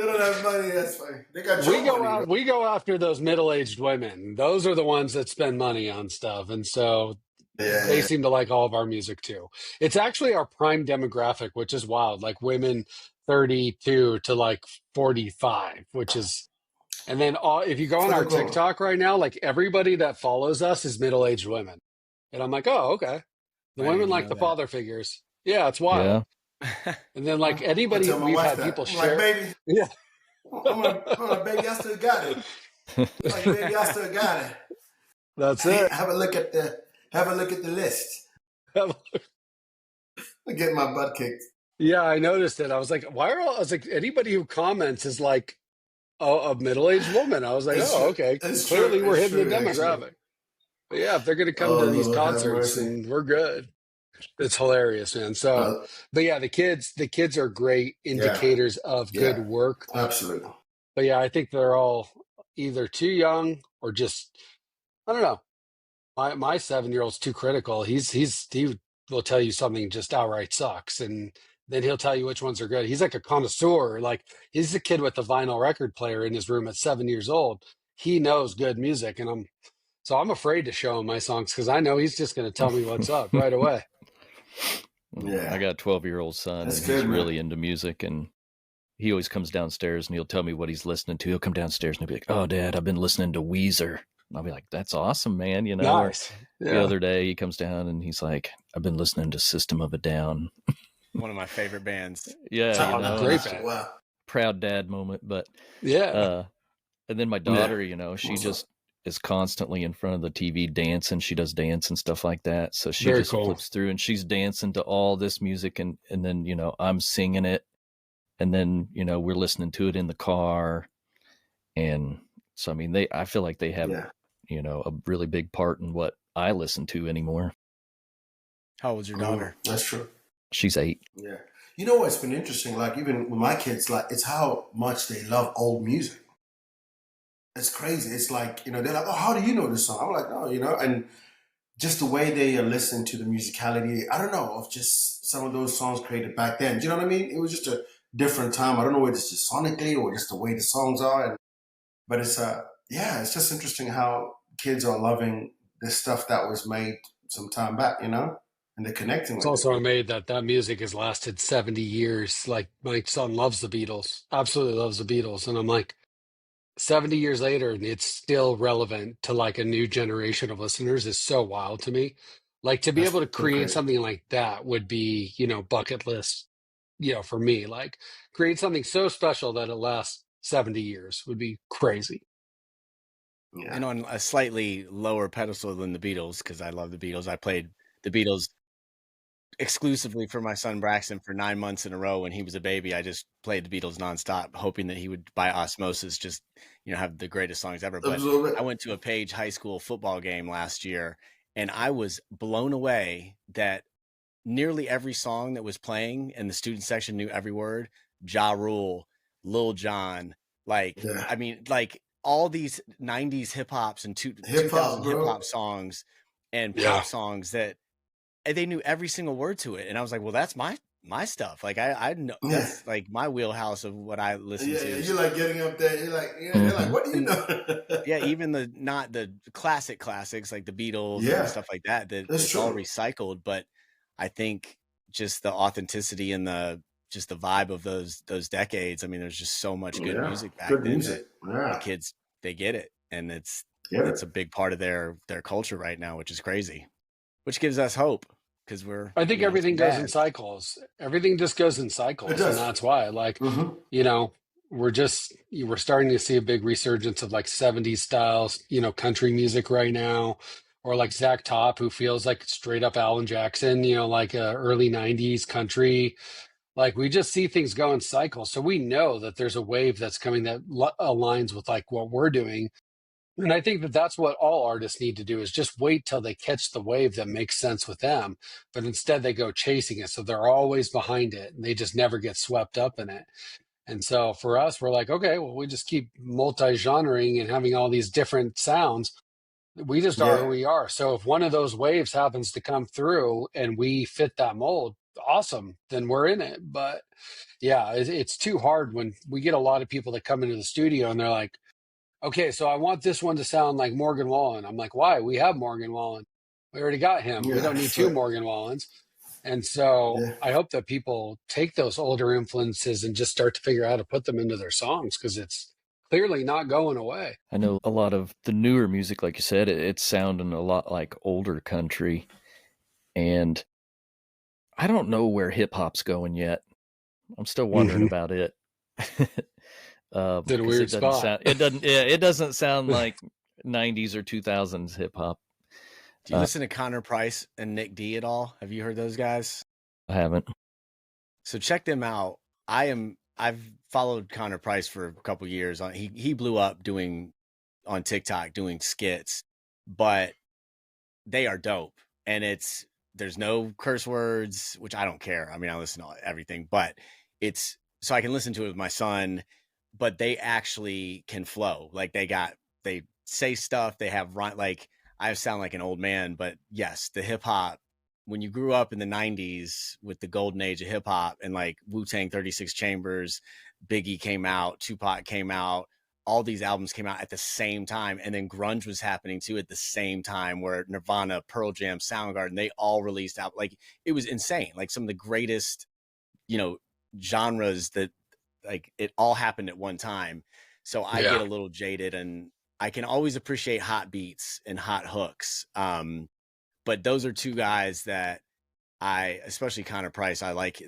don't have money. That's fine. They got your money, though. We go after those middle-aged women. Those are the ones that spend money on stuff, and so they Yeah, seem to like all of our music too. It's actually our prime demographic, which is wild. Like women 32 to like 45, which is, and then if you go on for the our grown. TikTok right now, like everybody that follows us is middle-aged women, and I'm like, oh, okay. The I didn't women even like know the that. father figures. Yeah, it's wild. Yeah. And then like I anybody, tell my we've wife had that. people I'm like, share. baby, Yeah. baby, I still got it. Like, baby, I still got it. That's Hey, it. have a look at the list. I get my butt kicked. Yeah, I noticed it. I was like, I was like, anybody who comments is like a middle-aged woman. I was like, It's oh, true. okay. It's Clearly true. we're It's hitting the true. Actually. demographic. But yeah, if they're going to come Oh to these Lord, have concerts, mercy. and we're good. It's hilarious, man. So, Uh, but yeah, the kids are great yeah, indicators of good yeah, work. absolutely. But yeah, I think they're all either too young or just, I don't know. My 7-year-old's too critical. He will tell you something just outright sucks, and then he'll tell you which ones are good. He's like a connoisseur. Like he's a kid with a vinyl record player in his room at 7 years old. He knows good music, and I'm afraid to show him my songs because I know he's just going to tell me what's up right away. Yeah, I got a 12-year-old son, that's and good, he's man. really into music, and he always comes downstairs and he'll tell me what he's listening to. He'll come downstairs and he'll be like, "Oh, Dad, I've been listening to Weezer." And I'll be like, "That's awesome, man." You know. Or Nice. the Yeah. other day he comes down and he's like, "I've been listening to System of a Down." One of my favorite bands. Yeah, you know, and Great it's band. Wow. proud dad moment. But Yeah. and then my Yeah. daughter, you know, she What's up? just is constantly in front of the TV dancing. She does dance and stuff like that. So she Very just cool. flips through and she's dancing to all this music, and then, you know, I'm singing it, and then, you know, we're listening to it in the car. And so, I mean, I feel like they have, Yeah. you know, a really big part in what I listen to anymore. How old's your daughter? That's true. She's 8. Yeah. You know what's been interesting? Like even with my kids, like it's how much they love old music. It's crazy. It's like, they're like, oh, how do you know this song? I'm like, no, and just the way they are listening to the musicality, I don't know, of just some of those songs created back then. Do you know what I mean? It was just a different time. I don't know whether it's just sonically or just the way the songs are. But it's it's just interesting how kids are loving this stuff that was made some time back, and they're connecting It's with it. also amazing that music has lasted 70 years. Like my son loves the Beatles, absolutely loves the Beatles. And I'm like, 70 years later, and it's still relevant to like a new generation of listeners is so wild to me. Like to be That's able to pretty create crazy. something like that would be, bucket list, for me. Like create something so special that it lasts 70 years would be crazy. Yeah. And on a slightly lower pedestal than the Beatles, because I love the Beatles. I played the Beatles exclusively for my son Braxton for 9 months in a row when he was a baby. I just played the Beatles nonstop, hoping that he would, by osmosis, just have the greatest songs ever. But I went to a Page High School football game last year, and I was blown away that nearly every song that was playing in the student section knew every word. Ja Rule, Lil Jon, I mean, like all these 90s hip-hops and 2000 hip-hop songs and pop songs that they knew every single word to it. And I was like, well, that's my stuff. Like I know that's like my wheelhouse of what I listen to. Yeah, you're like getting up there. You're like, they're like, what do you know? Yeah, even not the classics like the Beatles and stuff like that. It's all recycled. But I think just the authenticity and the vibe of those decades. I mean, there's just so much good music back then that the kids, they get it, and it's a big part of their culture right now, which is crazy. Which gives us hope because I think everything goes in cycles. Everything just goes in cycles. And that's why, like, we're starting to see a big resurgence of like 70s styles, country music right now, or like Zach Top, who feels like straight up Alan Jackson, like early 90s country. Like we just see things go in cycles. So we know that there's a wave that's coming that aligns with like what we're doing. And I think that that's what all artists need to do, is just wait till they catch the wave that makes sense with them. But instead they go chasing it. So they're always behind it and they just never get swept up in it. And so for us, we're like, okay, well, we just keep multi-genring and having all these different sounds. We just are who Yeah, we are. So if one of those waves happens to come through and we fit that mold, awesome, then we're in it. But yeah, it's too hard when we get a lot of people that come into the studio and they're like, okay, so I want this one to sound like Morgan Wallen. I'm like, why? We have Morgan Wallen. We already got him. We yeah, don't need two sure. Morgan Wallens. And so Yeah, I hope that people take those older influences and just start to figure out how to put them into their songs, because it's clearly not going away. I know a lot of the newer music, like you said, it's sounding a lot like older country. And I don't know where hip hop's going yet. I'm still wondering about it. It's in a 'cause weird spot. it doesn't sound like 90s or 2000s hip hop. Do you listen to Connor Price and Nick D at all? Have you heard those guys? I haven't. So check them out. I've followed Connor Price for a couple years. He blew up on TikTok doing skits, but they are dope. And there's no curse words, which I don't care. I mean, I listen to everything, but it's so I can listen to it with my son, but they actually can flow. Like they say stuff, they have like I sound like an old man, but yes, the hip hop, when you grew up in the 90s with the golden age of hip hop and like Wu-Tang 36 Chambers, Biggie came out, Tupac came out, all these albums came out at the same time. And then grunge was happening too at the same time, where Nirvana, Pearl Jam, Soundgarden, they all released out. Like it was insane. Like some of the greatest, genres that like it all happened at one time. So I get a little jaded, and I can always appreciate hot beats and hot hooks. But those are two guys that especially Connor Price, I like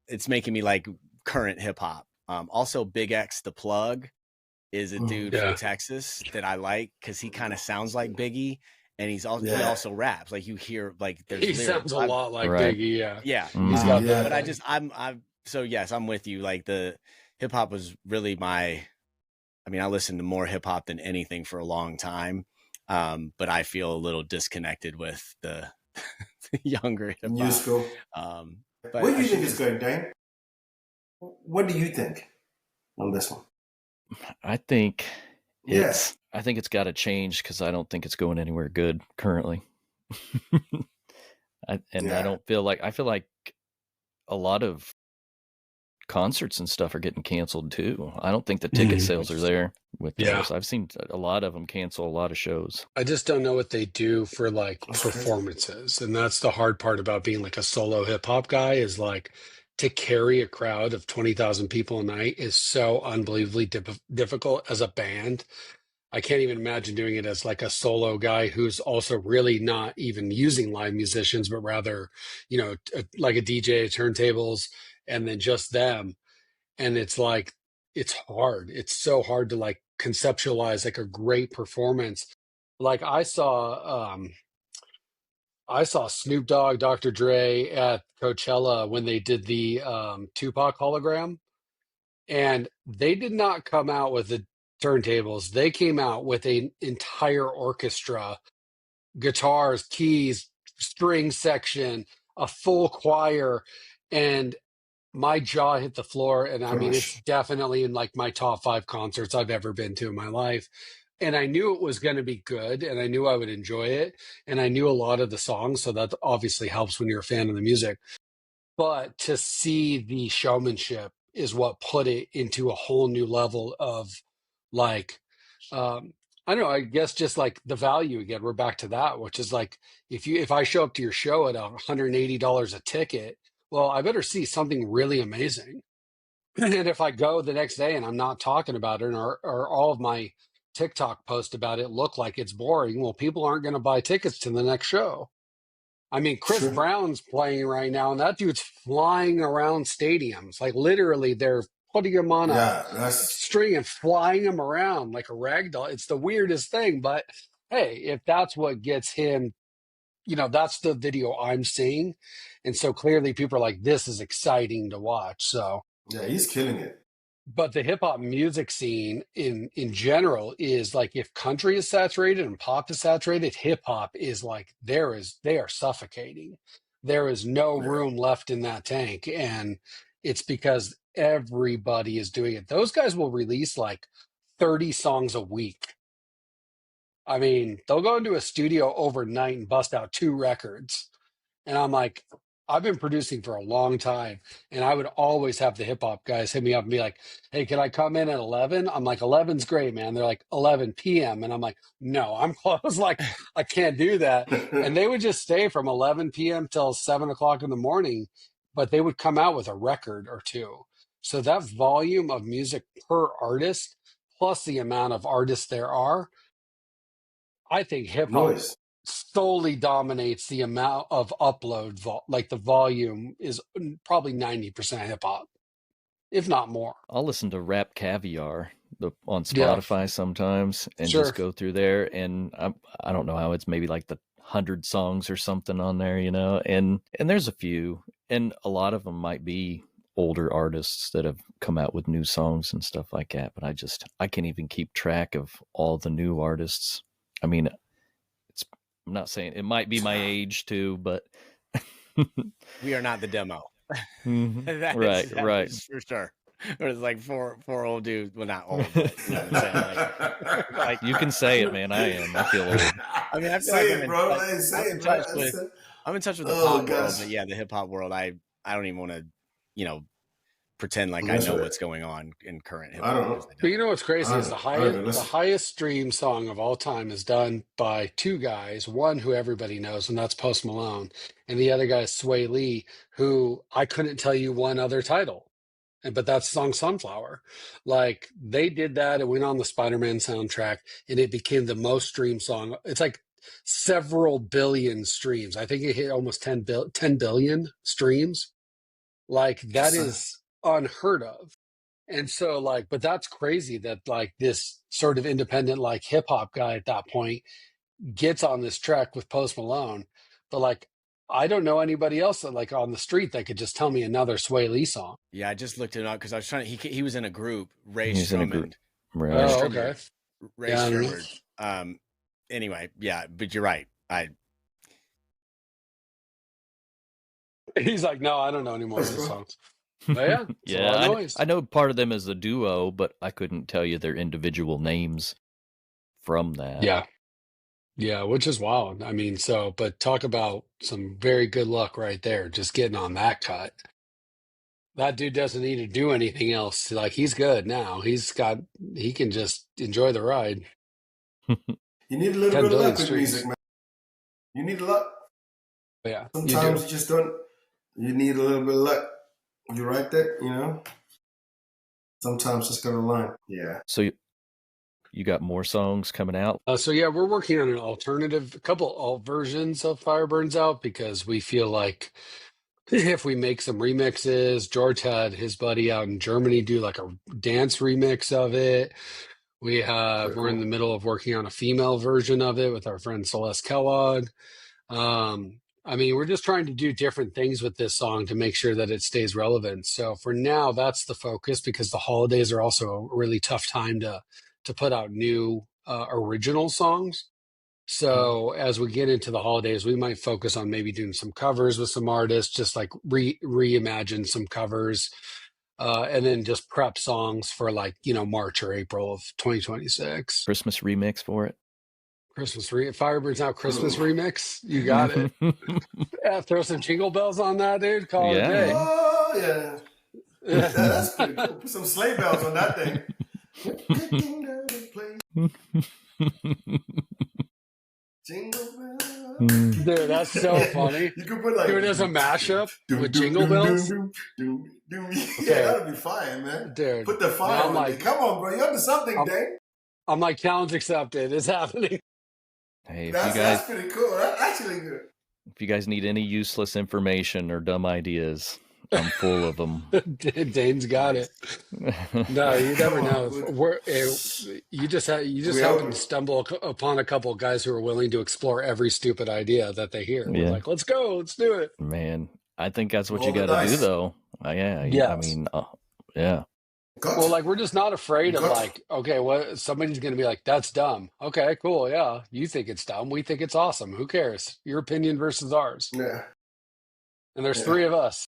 it's making me like current hip hop. Also Big X the Plug is a dude from Texas that I like because he kind of sounds like Biggie, and he also raps. Like you hear like there's He lyrics. sounds a lot like Biggie, yeah. He's got that. that. But I'm so yes, I'm with you. Like the hip hop was really I listened to more hip hop than anything for a long time. But I feel a little disconnected with the younger hip hop. New school. But where do you think it's going, Dane? What do you think on this one? I think it's got to change, because I don't think it's going anywhere good currently. I feel like a lot of concerts and stuff are getting canceled too. I don't think the ticket sales are there with those. I've seen a lot of them cancel a lot of shows. I just don't know what they do for like performances. And that's the hard part about being like a solo hip hop guy, is like to carry a crowd of 20,000 people a night is so unbelievably difficult as a band. I can't even imagine doing it as like a solo guy who's also really not even using live musicians, but rather, like a DJ, turntables, and then just them. And it's like, it's hard. It's so hard to like conceptualize like a great performance. Like I saw Snoop Dogg, Dr. Dre at Coachella when they did the Tupac hologram, and they did not come out with the turntables. They came out with an entire orchestra, guitars, keys, string section, a full choir, and my jaw hit the floor. And I mean, it's definitely in like my top 5 concerts I've ever been to in my life. And I knew it was going to be good, and I knew I would enjoy it. And I knew a lot of the songs. So that obviously helps when you're a fan of the music. But to see the showmanship is what put it into a whole new level of like, I don't know, I guess just like the value again. We're back to that, which is like, if I show up to your show at $180 a ticket, well, I better see something really amazing. And if I go the next day and I'm not talking about it, or all of my TikTok posts about it look like it's boring, well, people aren't going to buy tickets to the next show. I mean, Chris Brown's playing right now, and that dude's flying around stadiums. Like literally, they're putting him on a string and flying him around like a rag doll. It's the weirdest thing. But hey, if that's what gets him, that's the video I'm seeing. And so clearly people are like, this is exciting to watch. So yeah, he's killing it. But the hip hop music scene in general is like, if country is saturated and pop is saturated, hip hop is like, they are suffocating. There is no Yeah. room left in that tank, and it's because everybody is doing it. Those guys will release like 30 songs a week. I mean, they'll go into a studio overnight and bust out 2 records. And I'm like, I've been producing for a long time, and I would always have the hip hop guys hit me up and be like, "Hey, can I come in at 11?" I'm like, "11's great, man." They're like, 11 p.m. And I'm like, "No, I'm close. Like, I can't do that." And they would just stay from 11 p.m. till 7 o'clock in the morning, but they would come out with a record or two. So that volume of music per artist, plus the amount of artists there are, I think hip hop Noise. solely dominates the amount of upload like the volume is probably 90% hip hop, if not more. I'll listen to Rap Caviar on Yeah, Spotify sometimes and just sure. go through there. And I don't know how it's maybe like the 100 songs or something on there, you know, and there's a few, and a lot of them might be older artists that have come out with new songs and stuff like that. But I can't even keep track of all the new artists. I mean, I'm not saying it might be my age too, but We are not the demo. Right, that is for sure. It's like four old dudes. Well, not old, but you know what I'm saying? Like You can say it, man. I feel old. I mean, I feel Say like it, bro. Say I'm it, in bro. touch with I'm in touch with the Oh, pop world, gosh. but yeah, the hip hop world. I don't even want to, pretend like I That's know right. what's going on in current hip I hop. don't know. But you know what's crazy is the I don't know. the Listen. highest stream song of all time is done by 2 guys. One who everybody knows, and that's Post Malone, and the other guy is Sway Lee, who I couldn't tell you one other title. But that's the song Sunflower. Like, they did that. It went on the Spider-Man soundtrack, and it became the most streamed song. It's like several billion streams. I think it hit almost 10 billion streams. Like, that Yes, is unheard of. And so, like, but that's crazy that like this sort of independent like hip hop guy at that point gets on this track with Post Malone. But like, I don't know anybody else that like on the street that could just tell me another Sway Lee song. Yeah, I just looked it up because I was trying to. He was in a group. Ray He's in a group. Strummond. Right. Oh, okay. Ray Yeah, I don't know. Strummond. Anyway, yeah, but you're right. He's like, no, I don't know any more of his songs. But yeah, it's a lot of noise. I know part of them is a duo, but I couldn't tell you their individual names from that. Yeah, which is wild. I mean, so, but talk about some very good luck right there, just getting on that cut. That dude doesn't need to do anything else. Like, he's good now. He can just enjoy the ride. You need a little 10 bit of billion luck with streams. music, man. You need luck. Yeah, Sometimes you you just don't. You need a little bit of luck. You're right there, you know. Sometimes just gotta line. Yeah. So you got more songs coming out? So yeah, we're working on a couple alt versions of Fire Burns Out, because we feel like if we make some remixes, George had his buddy out in Germany do like a dance remix of it. Very We're in cool. the middle of working on a female version of it with our friend Celeste Kellogg. I mean, we're just trying to do different things with this song to make sure that it stays relevant. So for now, that's the focus, because the holidays are also a really tough time to put out new original songs. So as we get into the holidays, we might focus on maybe doing some covers with some artists, just like reimagine some covers, and then just prep songs for like, March or April of 2026. Christmas remix for it? Firebirds Out Christmas Ooh. remix. You got it. Yeah, throw some jingle bells on that, dude. Call it a Yeah, day. man. Oh yeah. That's pretty cool. Put some sleigh bells on that thing. Jingle bells. Dude, that's so funny. You could put like Do it as a mashup with jingle bells. Yeah, that'd be fire, man. Dude, Put the fire I'm on like- it. Come on, bro. You're up to something, Dave. I'm like, challenge accepted. It's happening. Hey, That's pretty cool. That's actually good. if you guys need any useless information or dumb ideas, I'm full of them. Dane's got it. No, you never know. You just happen to stumble upon a couple of guys who are willing to explore every stupid idea that they hear. We're Yeah. like, let's go, let's do it. Man, I think that's what Roll you the got to do, dice. though. Yeah. I Yes. mean, yeah. Well, Got like we're just not afraid of got like, okay, what somebody's going to be like, that's dumb. Okay, cool. Yeah. You think it's dumb. We think it's awesome. Who cares? Your opinion versus ours. yeah, And there's yeah. three of us.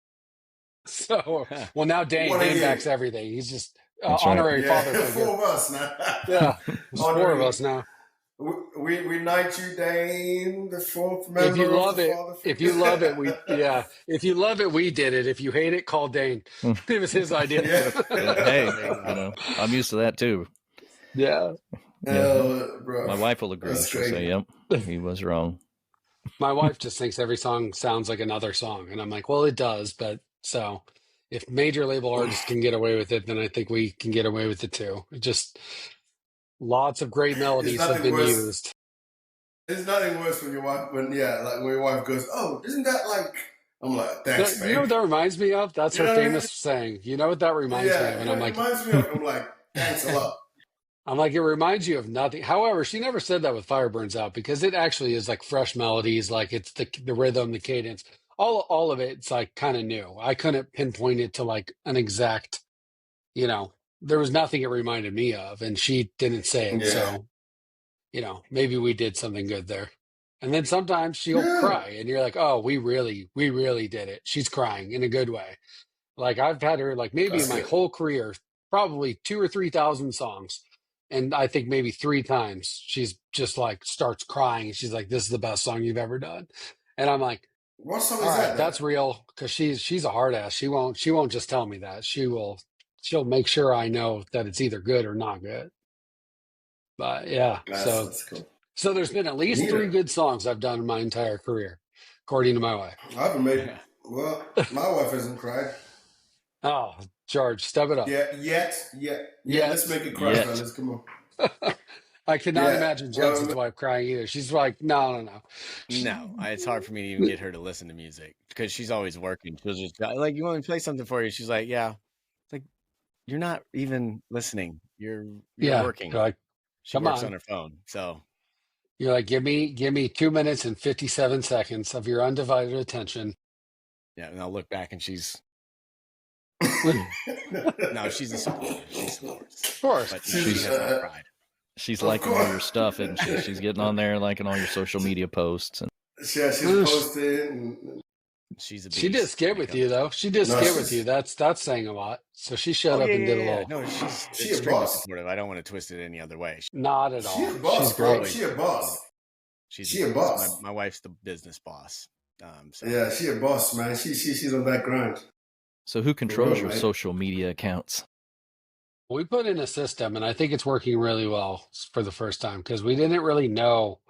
So, well, now One of Dane backs you. everything. He's just That's right. honorary Yeah, father four figure. of us now. Yeah. There's four of Honorary. us now. We knight you, Dane, the fourth If you member of the love it, father if you figure. love it, if you love it, we did it. If you hate it, call Dane. It was his idea. Yeah. Hey, There you go. I'm used to that too. Yeah. Yeah. Bro. My wife will agree. That's She'll great. say, "Yep, he was wrong." My wife just thinks every song sounds like another song. And I'm like, well, it does. But so if major label artists can get away with it, then I think we can get away with it too. It just lots of great It's melodies have nothing been worse. used. It's nothing worse when your wife, when your wife goes, "Oh, isn't that like?" I'm like, "Thanks, You know babe." what that reminds me of? That's You her know what I mean? famous saying. You know what that reminds me of? Yeah, And I'm it like, reminds me of. I'm like, "Thanks a lot." it reminds you of nothing. However, she never said that with Fire Burns Out because it actually is like fresh melodies, like it's the rhythm, the cadence, all of it. It's like kind of new. I couldn't pinpoint it to like an exact, there was nothing it reminded me of, and she didn't say it. Yeah, So, maybe we did something good there. And then sometimes she'll yeah. cry, and you're like, oh, we really did it. She's crying in a good way. Like I've had her like maybe in That's my good. whole career, probably 2 or 3 thousand songs. And I think maybe three times she's just like starts crying. She's like, "This is the best song you've ever done." And I'm like, What song "All is right, that then? that's real." Because she's a hard ass. She won't just tell me that. She'll make sure I know that it's either good or not good. But yeah, so That's cool. so there's been at least three Neither. good songs I've done in my entire career, according to my wife. I haven't made. Well, my wife hasn't cried. Oh, George, step it up. Yeah, yet. Let's Yet. make it cry, Yet. fellas. Come on. I cannot Yeah. imagine Jensen's Well, wife crying either. She's like, no, no, no. No, it's hard for me to even get her to listen to music because she's always working. She'll just like, "You want me to play something for you?" She's like, "Yeah." It's like, you're not even listening. You're Yeah, working. you're like, She come works on on. her phone, so You're like, give me 2 minutes and 57 seconds of your undivided attention. yeah. And I'll look back and she's Of no, she's a supporter. She supports, course. but no, she She's has not cried. she's of liking all your course. stuff, isn't she? She's getting on there, liking all your social media posts, and Yeah, she's posted. And, She's a She did beast. skit when it with comes you to- though. She did no, skit with you. she's That's saying a lot. So she shut Oh up yeah, and yeah, did a yeah. little. No, she's she a extremely boss. supportive. I don't want to twist it any other way. Not at She a all. She's boss, bro. great. Always She a boss. she's She a a boss. boss. My wife's the business boss. So Yeah, she a boss, man. She's on that grind. so who For controls real, your man. social media accounts? We put in a system, and I think it's working really well for the first time because we didn't really know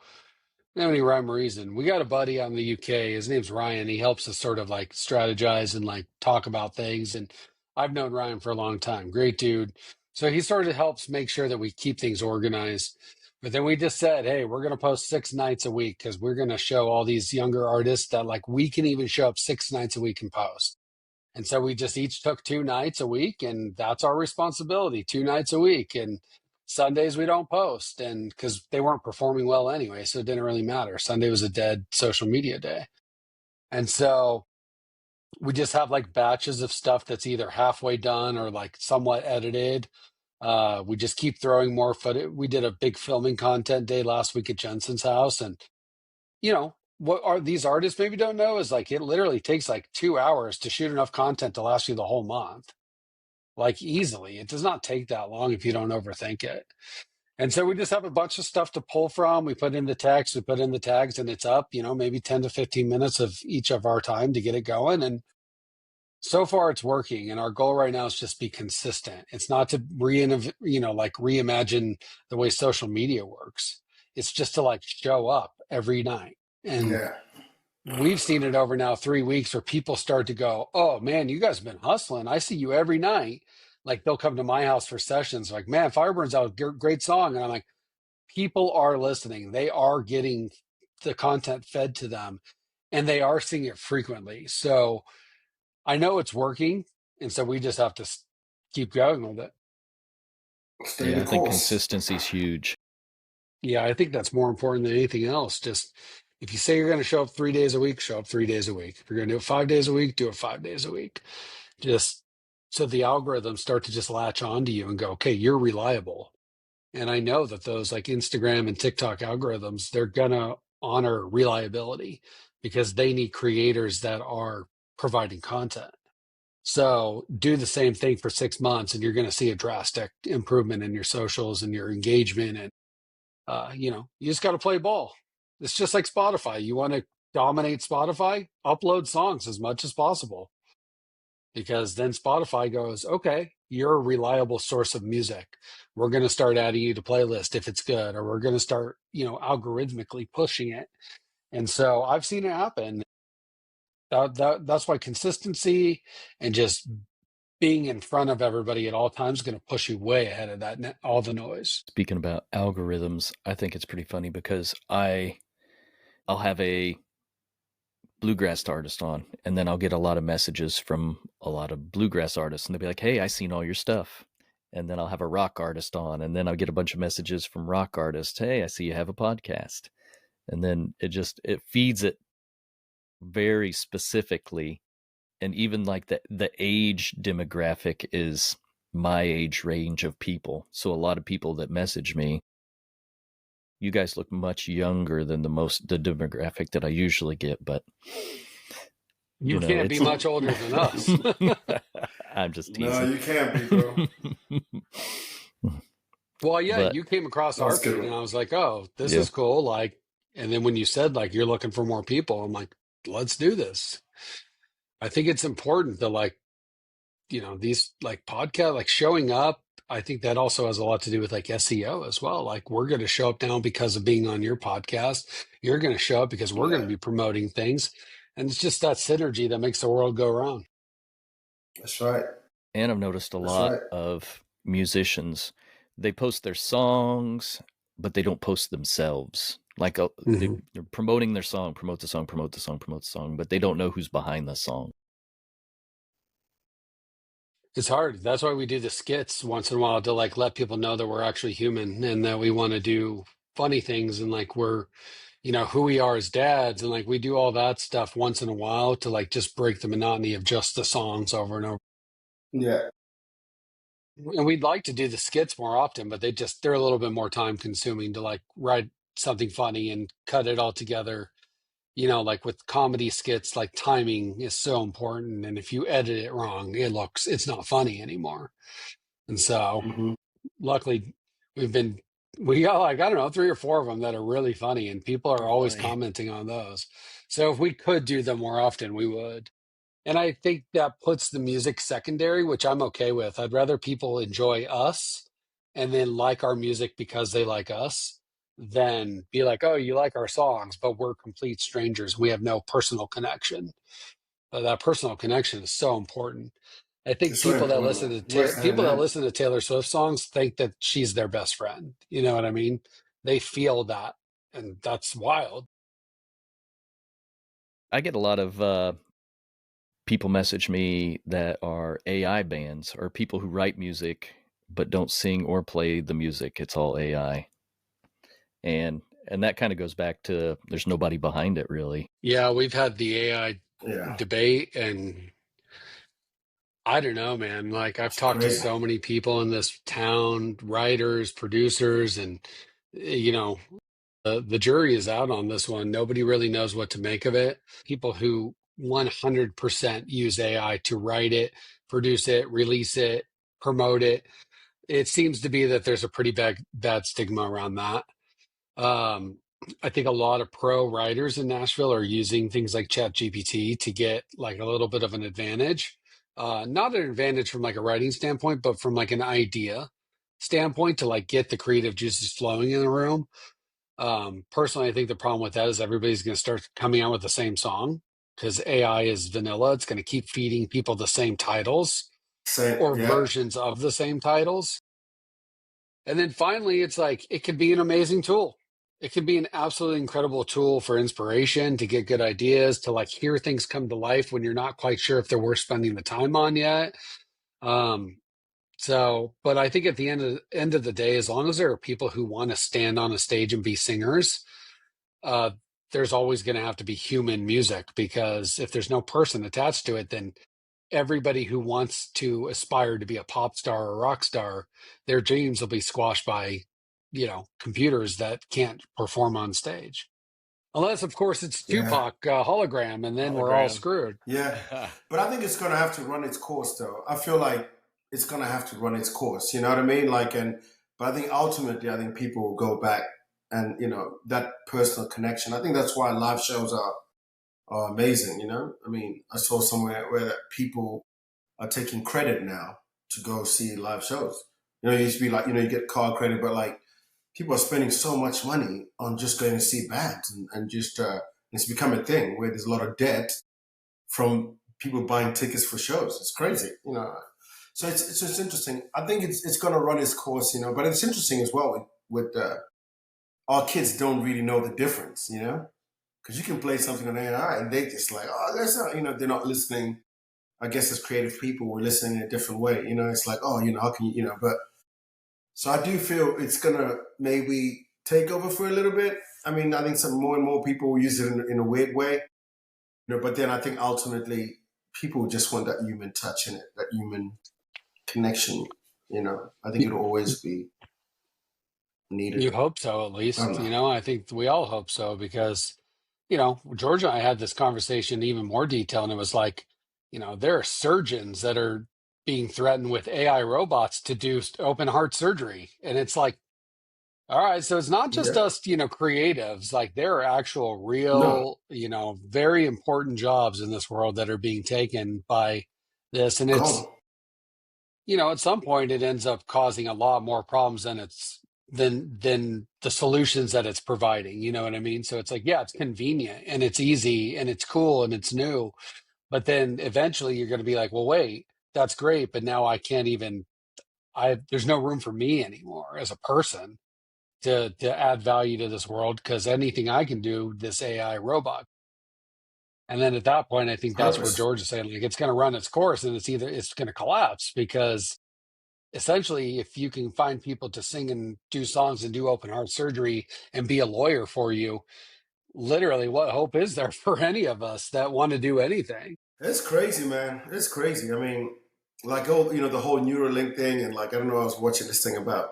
any rhyme or reason. We got a buddy out in the UK. His name's Ryan. He helps us sort of like strategize and like talk about things. And I've known Ryan for a long time. Great dude. So he sort of helps make sure that we keep things organized. But then we just said, hey, we're going to post 6 nights a week because we're going to show all these younger artists that like we can even show up 6 nights a week and post. And so we just each took 2 nights a week, and that's our responsibility, 2 nights a week. And Sundays we don't post, and because they weren't performing well anyway, so it didn't really matter. Sunday was a dead social media day. And so we just have like batches of stuff that's either halfway done or like somewhat edited. We just keep throwing more footage. We did a big filming content day last week at Jensen's house, and what are these artists maybe don't know is like it literally takes like 2 hours to shoot enough content to last you the whole month, like easily. It does not take that long if you don't overthink it. And so we just have a bunch of stuff to pull from. We put in the text, we put in the tags, and it's up, maybe 10 to 15 minutes of each of our time to get it going. And so far it's working. And our goal right now is just be consistent. It's not to like reimagine the way social media works. It's just to like show up every night. And Yeah. we've seen it over now 3 weeks where people start to go, oh man, you guys have been hustling. I see you every night. Like they'll come to my house for sessions like, man, Fireburn's out a great song. And I'm like, people are listening. They are getting the content fed to them and they are seeing it frequently. So I know it's working. And so we just have to keep going with it. Stay Yeah, the I think course. consistency is huge. Yeah, I think that's more important than anything else. Just if you say you're going to show up 3 days a week, show up 3 days a week. If you're going to do it 5 days a week, do it 5 days a week. Just So the algorithms start to just latch onto you and go, okay, you're reliable. And I know that those like Instagram and TikTok algorithms, they're going to honor reliability because they need creators that are providing content. So do the same thing for 6 months and you're going to see a drastic improvement in your socials and your engagement. And, you just got to play ball. It's just like Spotify. You want to dominate Spotify, upload songs as much as possible, because then Spotify goes, okay, you're a reliable source of music. We're going to start adding you to playlist if it's good, or we're going to start, algorithmically pushing it. And so I've seen it happen. That's why consistency and just being in front of everybody at all times is going to push you way ahead of all the noise. Speaking about algorithms, I think it's pretty funny because I'll have a bluegrass artist on, and then I'll get a lot of messages from a lot of bluegrass artists, and they'll be like, hey, I seen all your stuff. And then I'll have a rock artist on, and then I'll get a bunch of messages from rock artists. Hey, I see you have a podcast. And then it feeds it very specifically. And even like the age demographic is my age range of people. So a lot of people that message me, you guys look much younger than the demographic that I usually get, but you can't be much older than us. I'm just teasing. No, you can't be, bro. Well, yeah, but you came across our feed and I was like, oh, this is cool. Like, and then when you said like, you're looking for more people, I'm like, let's do this. I think it's important to like, these like podcasts, like showing up. I think that also has a lot to do with like SEO as well. Like we're going to show up now because of being on your podcast. You're going to show up because we're going to be promoting things. And it's just that synergy that makes the world go round. That's right. And I've noticed a lot of musicians, they post their songs, but they don't post themselves. Like they're promoting their song, promote the song, but they don't know who's behind the song. It's hard. That's why we do the skits once in a while, to like let people know that we're actually human and that we want to do funny things, and like we're, who we are as dads, and like we do all that stuff once in a while to like just break the monotony of just the songs over and over. Yeah. And we'd like to do the skits more often, but they're a little bit more time consuming to like write something funny and cut it all together. Like with comedy skits, like timing is so important. And if you edit it wrong, it's not funny anymore. And so luckily we got like, I don't know, 3 or 4 of them that are really funny, and people are always commenting on those. So if we could do them more often, we would. And I think that puts the music secondary, which I'm okay with. I'd rather people enjoy us and then like our music because they like us, than be like, oh, you like our songs, but we're complete strangers. We have no personal connection. But that personal connection is so important. I think people that listen to Taylor Swift songs think that she's their best friend. You know what I mean? They feel that, and that's wild. I get a lot of people message me that are AI bands, or people who write music but don't sing or play the music. It's all AI. And that kind of goes back to there's nobody behind it, really. Yeah, we've had the AI debate, and I don't know, man. Like I've talked to so many people in this town, writers, producers, and the jury is out on this one. Nobody really knows what to make of it. People who 100% use AI to write it, produce it, release it, promote it. It seems to be that there's a pretty bad stigma around that. I think a lot of pro writers in Nashville are using things like ChatGPT to get like a little bit of an advantage. Not an advantage from like a writing standpoint, but from like an idea standpoint, to like get the creative juices flowing in the room. Personally, I think the problem with that is everybody's going to start coming out with the same song, because AI is vanilla. It's going to keep feeding people the same titles versions of the same titles. And then finally, it's like, it could be an amazing tool. It can be an absolutely incredible tool for inspiration, to get good ideas, to like hear things come to life when you're not quite sure if they're worth spending the time on yet. But I think at the end of the day, as long as there are people who want to stand on a stage and be singers, there's always going to have to be human music, because if there's no person attached to it, then everybody who wants to aspire to be a pop star or rock star, their dreams will be squashed by, computers that can't perform on stage. Unless, of course, it's Yeah. Tupac hologram, and then we're all screwed. Yeah. But I think it's going to have to run its course, though. I feel like it's going to have to run its course. You know what I mean? But I think ultimately, I think people will go back and, that personal connection. I think that's why live shows are amazing, I mean, I saw somewhere where people are taking credit now to go see live shows. It used to be like, you get card credit, but like people are spending so much money on just going to see bands and just, it's become a thing where there's a lot of debt from people buying tickets for shows. It's crazy, So it's just interesting. I think it's going to run its course, but it's interesting as well with our kids don't really know the difference, because you can play something on AI and they just like, oh, that's not, they're not listening. I guess as creative people, we're listening in a different way. It's like, oh, how can you, but so I do feel it's going to maybe take over for a little bit. I mean, I think some more and more people will use it in a weird way, but then I think ultimately people just want that human touch in it, that human connection. I think it'll always be needed. You hope so, at least. I think we all hope so because, George and I had this conversation in even more detail, and it was like, there are surgeons that are being threatened with AI robots to do open heart surgery. And it's like, all right, so it's not just us, creatives. Like there are actual real, very important jobs in this world that are being taken by this. And it's, at some point it ends up causing a lot more problems than the solutions that it's providing. You know what I mean? So it's like, yeah, it's convenient and it's easy and it's cool and it's new. But then eventually you're going to be like, well, wait, that's great. But now I can't even, there's no room for me anymore as a person to add value to this world because anything I can do, this AI robot. And then at that point, I think that's where George is saying, like, it's going to run its course and it's going to collapse because essentially if you can find people to sing and do songs and do open heart surgery and be a lawyer for you, literally what hope is there for any of us that want to do anything? It's crazy, man. It's crazy. I mean, like, the whole Neuralink thing. And like, I don't know, I was watching this thing about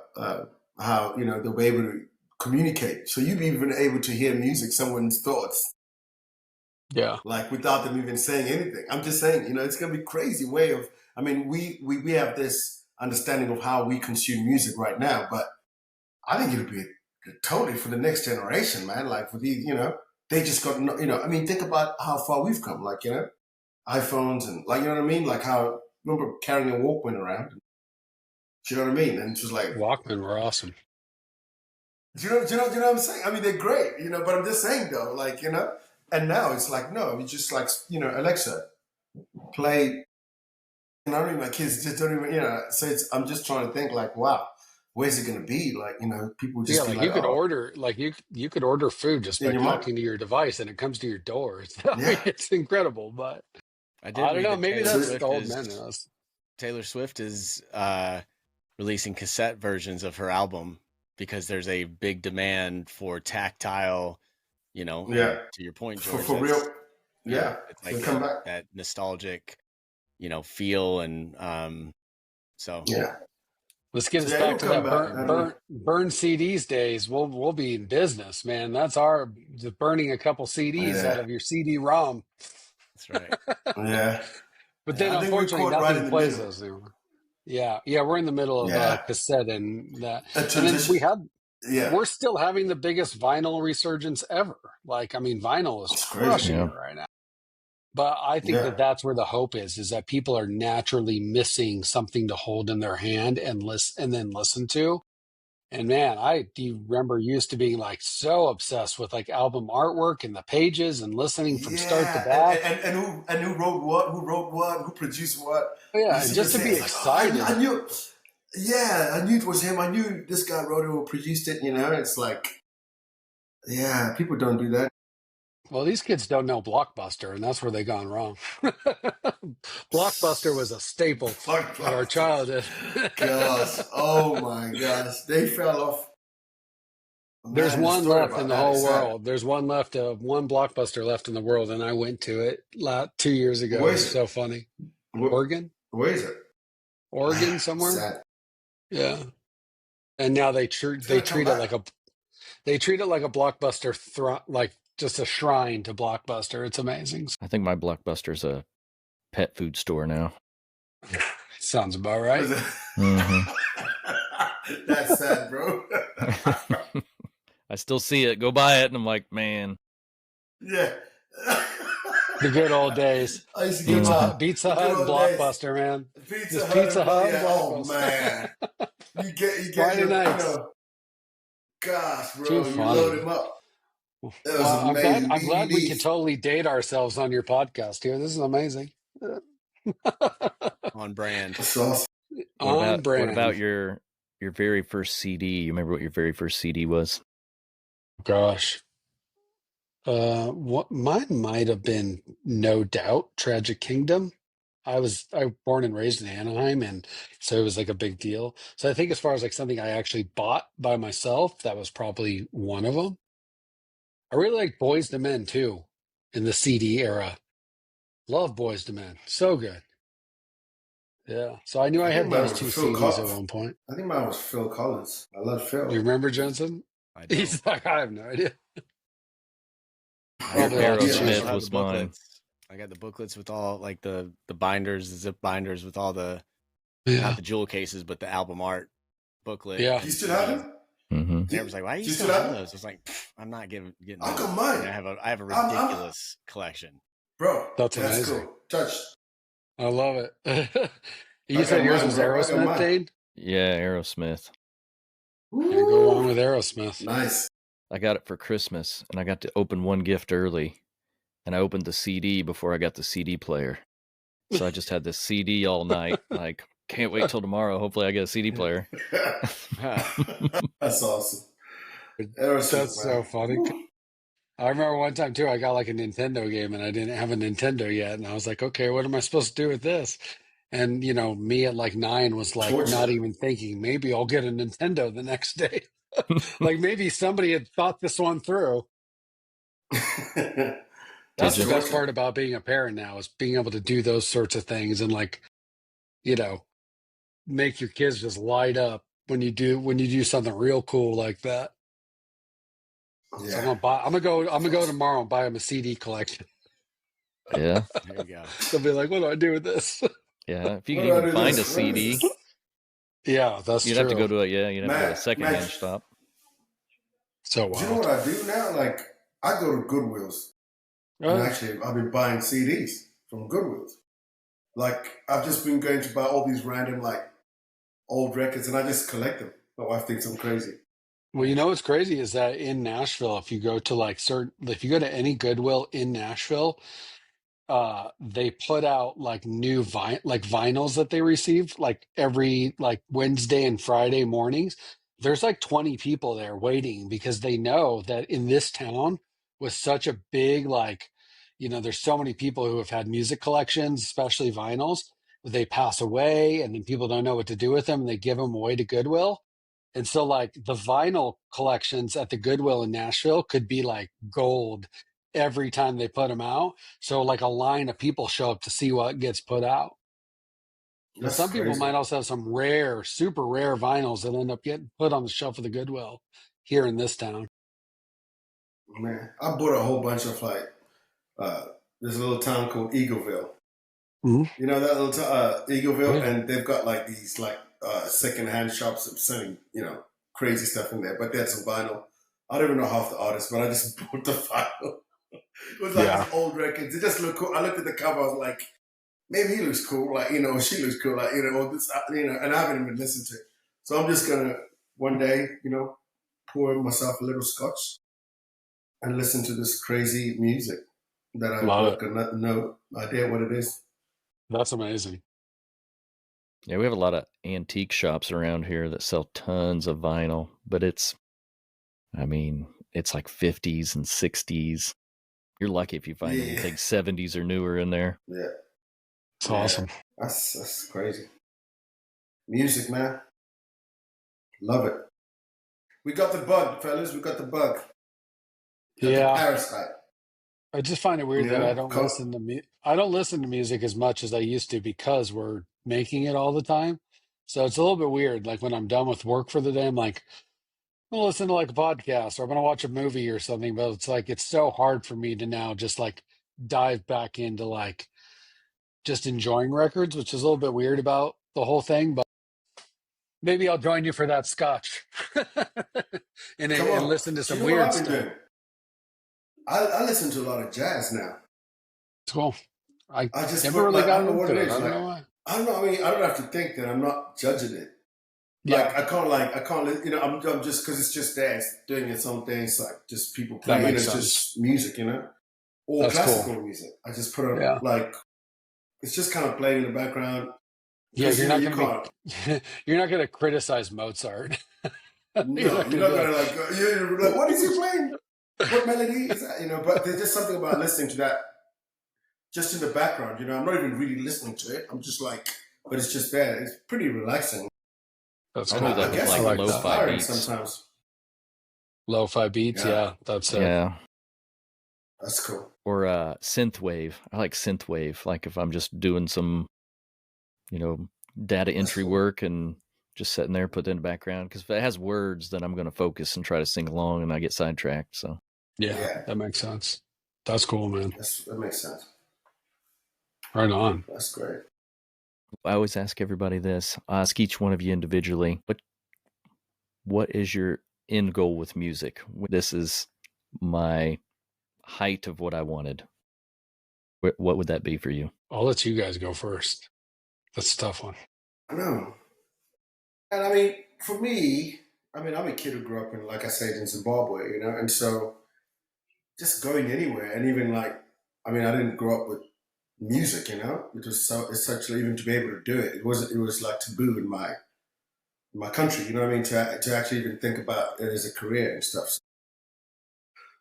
how, they'll be able to communicate. So you'd be even able to hear music, someone's thoughts. Yeah. Like without them even saying anything. I'm just saying, it's going to be a crazy way of, I mean, we have this understanding of how we consume music right now, but I think it'll be totally for the next generation, man. Like for these, they just got, I mean, think about how far we've come, like, iPhones and like, you know what I mean? Like how, remember carrying a Walkman around? Do you know what I mean? And it was like, Walkman were awesome. Do you know what I'm saying? I mean, they're great, but I'm just saying though, like, and now it's like, no, it's just like, Alexa, play, I don't even, my kids just don't even, so I'm just trying to think like, wow, where's it going to be? Like, people just like you could order, like you could order food just by talking to your device and it comes to your door. It's incredible, but I don't know, maybe that's the old man in us. Taylor Swift is releasing cassette versions of her album because there's a big demand for tactile, to your point, George. For real. Yeah. It's like that nostalgic, feel and so. Yeah. Let's get us back to that burn CDs days. We'll be in business, man. That's burning a couple CDs out of your CD-ROM. That's right. Yeah. But then unfortunately nothing plays those anymore. Yeah, we're in the middle of cassette and that. And then we're still having the biggest vinyl resurgence ever. Like, I mean, vinyl is crushing it right now. But I think that's where the hope is that people are naturally missing something to hold in their hand and then listen to. And man, do you remember used to being like so obsessed with like album artwork and the pages and listening from start to back. And who wrote what, who produced what. Yeah, and just to be excited. I knew it was him. I knew this guy wrote it or produced it, It's like, people don't do that. Well, these kids don't know Blockbuster, and that's where they gone wrong. Blockbuster was a staple of our childhood. Gosh, oh my gosh, they fell off. There's one left in the whole world. There's one Blockbuster left in the world, and I went to it 2 years ago. It's so funny. Oregon? Where is it? Oregon somewhere? Sad. Yeah. And now they It's gonna come treat it back. like a Blockbuster, like just a shrine to Blockbuster. It's amazing. I think my Blockbuster's a pet food store now. Sounds about right. Mhm. That's sad, bro. I still see it, go by it, and I'm like, man. Yeah. The good old days. I used to go Pizza the Hut good and old days. Blockbuster, man. Pizza Just Hut Pizza and Hut and yeah, oh Blockbuster. man. You get Friday your, nights. Gosh, bro, Too you funny. load him up. That was Well, amazing. I'm glad we can DVDs. totally date ourselves on your podcast here. This is amazing. On brand. That's awesome. On brand. What about your very first CD? You remember what your very first CD was? Gosh. What mine might have been, no doubt, Tragic Kingdom. I was born and raised in Anaheim, and so it was like a big deal. So I think as far as like something I actually bought by myself, that was probably one of them. I really like Boys to Men too, in the CD era. Love Boys to Men, so good. Yeah, so I knew I I think had mine those was two Phil CDs at Collins. one point. I think mine was Phil Collins. I love Phil. Do you remember Jensen? I don't. He's like, I have no idea. I got Probably all just Aerosmith I have was the mine. booklets. I got the booklets with all like the binders, the zip binders with all the Yeah, not the jewel cases, but the album art booklet. yeah. and Do you still have CDs. them? Mm-hmm. And everyone's like, "Why do Do you you still still have have them? those?" I was like, "I'm not getting How those." come mine? And I have a I'm- ridiculous collection. Bro, That's amazing. cool. Touch. I love it. You I said got yours mine, was bro. I got Aerosmith, mine. Dane? Yeah, Aerosmith. Can't go wrong Woo. with Aerosmith. Nice. I got it for Christmas, and I got to open one gift early, and I opened the CD before I got the CD player. So I just had this CD all night. Like, can't wait till tomorrow. Hopefully, I get a CD player. That's awesome. Aerosmith, That's so man. funny. Woo. I remember one time too, I got like a Nintendo game and I didn't have a Nintendo yet. And I was like, okay, what am I supposed to do with this? And, me at like 9 was like not Torture. even thinking, maybe I'll get a Nintendo the next day. Like maybe somebody had thought this one through. That's Did the you? best part about being a parent now, is being able to do those sorts of things and like, make your kids just light up when you do something real cool like that. So Yeah. I'm gonna go tomorrow and buy them a CD collection. Yeah. There you go. They'll be like, what do I do with this? Yeah. If you What can do I even do find a this? What is CD, this? Yeah, that's you'd true. have to go to you'd have to go to a Matt, secondhand shop. So Do you know wild. what I do now? Like, I go to Goodwill's. And actually, I've been buying CDs from Goodwill's. Like, I've just been going to buy all these random, like, old records, and I just collect them. My wife thinks I'm crazy. Well, what's crazy is that in Nashville, if you go to if you go to any Goodwill in Nashville, they put out like new vinyls that they receive like every like Wednesday and Friday mornings. There's like 20 people there waiting because they know that in this town with such a big there's so many people who have had music collections, especially vinyls. They pass away and then people don't know what to do with them and they give them away to Goodwill. And so like the vinyl collections at the Goodwill in Nashville could be like gold every time they put them out. So like a line of people show up to see what gets put out. And That's some people crazy. might also have some rare, super rare vinyls that end up getting put on the shelf of the Goodwill here in this town. Man, I bought a whole bunch of, like, there's a little town called Eagleville. Mm-hmm. You know that little Eagleville? Yeah. And they've got, like, these, like, second-hand shops of selling, crazy stuff in there. But they had some vinyl. I don't even know half the artists, but I just bought the vinyl. It was like these old records. It just looked cool. I looked at the cover. I was like, maybe he looks cool. Like, she looks cool. Like, this, and I haven't even listened to it. So I'm just going to one day, pour myself a little scotch and listen to this crazy music that I've got no idea what it is. That's amazing. Yeah, we have a lot of antique shops around here that sell tons of vinyl, but it's like 50s and 60s. You're lucky if you find anything 70s or newer in there. Yeah. It's awesome. That's crazy. Music, man. Love it. We got the bug, fellas. We got the bug. Got the parasite. I just find it weird that I don't Co- listen to I don't listen to music as much as I used to because we're making it all the time. So it's a little bit weird. Like when I'm done with work for the day, I'm like, I'm gonna listen to like a podcast or I'm gonna watch a movie or something. But it's like it's so hard for me to now just like dive back into like just enjoying records, which is a little bit weird about the whole thing. But maybe I'll join you for that scotch Come and on. listen to Do you some know what weird I've been stuff. doing? I listen to a lot of jazz now. It's cool. I I just never put really like, I got don't know what it into it. is. I don't Like, know why. I don't know. I mean, I don't have to think that I'm not judging it. Yeah, I can't, I'm just, cause it's just there. It's doing its own thing. It's like just people that playing. makes It's sense. just music, or That's cool. classical music. I just put on Yeah. like, it's just kind of playing in the background. Yeah, Cause, you're not you going to can't, be you're not going to criticize Mozart. You're no, not you're going to not be going like, to like, you're like, what is he playing? What melody is that? But there's just something about listening to that just in the background, I'm not even really listening to it. I'm just like, but it's just there. It's pretty relaxing. that's I do cool. that I with guess I like like I'm that. lo-fi inspiring beats. sometimes. Lo-fi beats. Yeah, Yeah, that's it. Yeah. that's cool. Or synth wave. I like synth wave. Like if I'm just doing some, data That's entry cool. work and just sitting there, put it in the background. Because if it has words, then I'm going to focus and try to sing along, and I get sidetracked. So Yeah, Yeah, that makes sense. That's cool, man. that makes sense. Right on. That's great. I always ask everybody this. I ask each one of you individually, what is your end goal with music? This is my height of what I wanted. What would that be for you? I'll let you guys go first. That's a tough one. I know. And I mean, for me, I mean, I'm a kid who grew up in, like I said, in Zimbabwe, and so just going anywhere, and even like, I mean, I didn't grow up with music, it was so essentially even to be able to do it. It was like taboo in my country, you know what I mean, to actually even think about it as a career and stuff.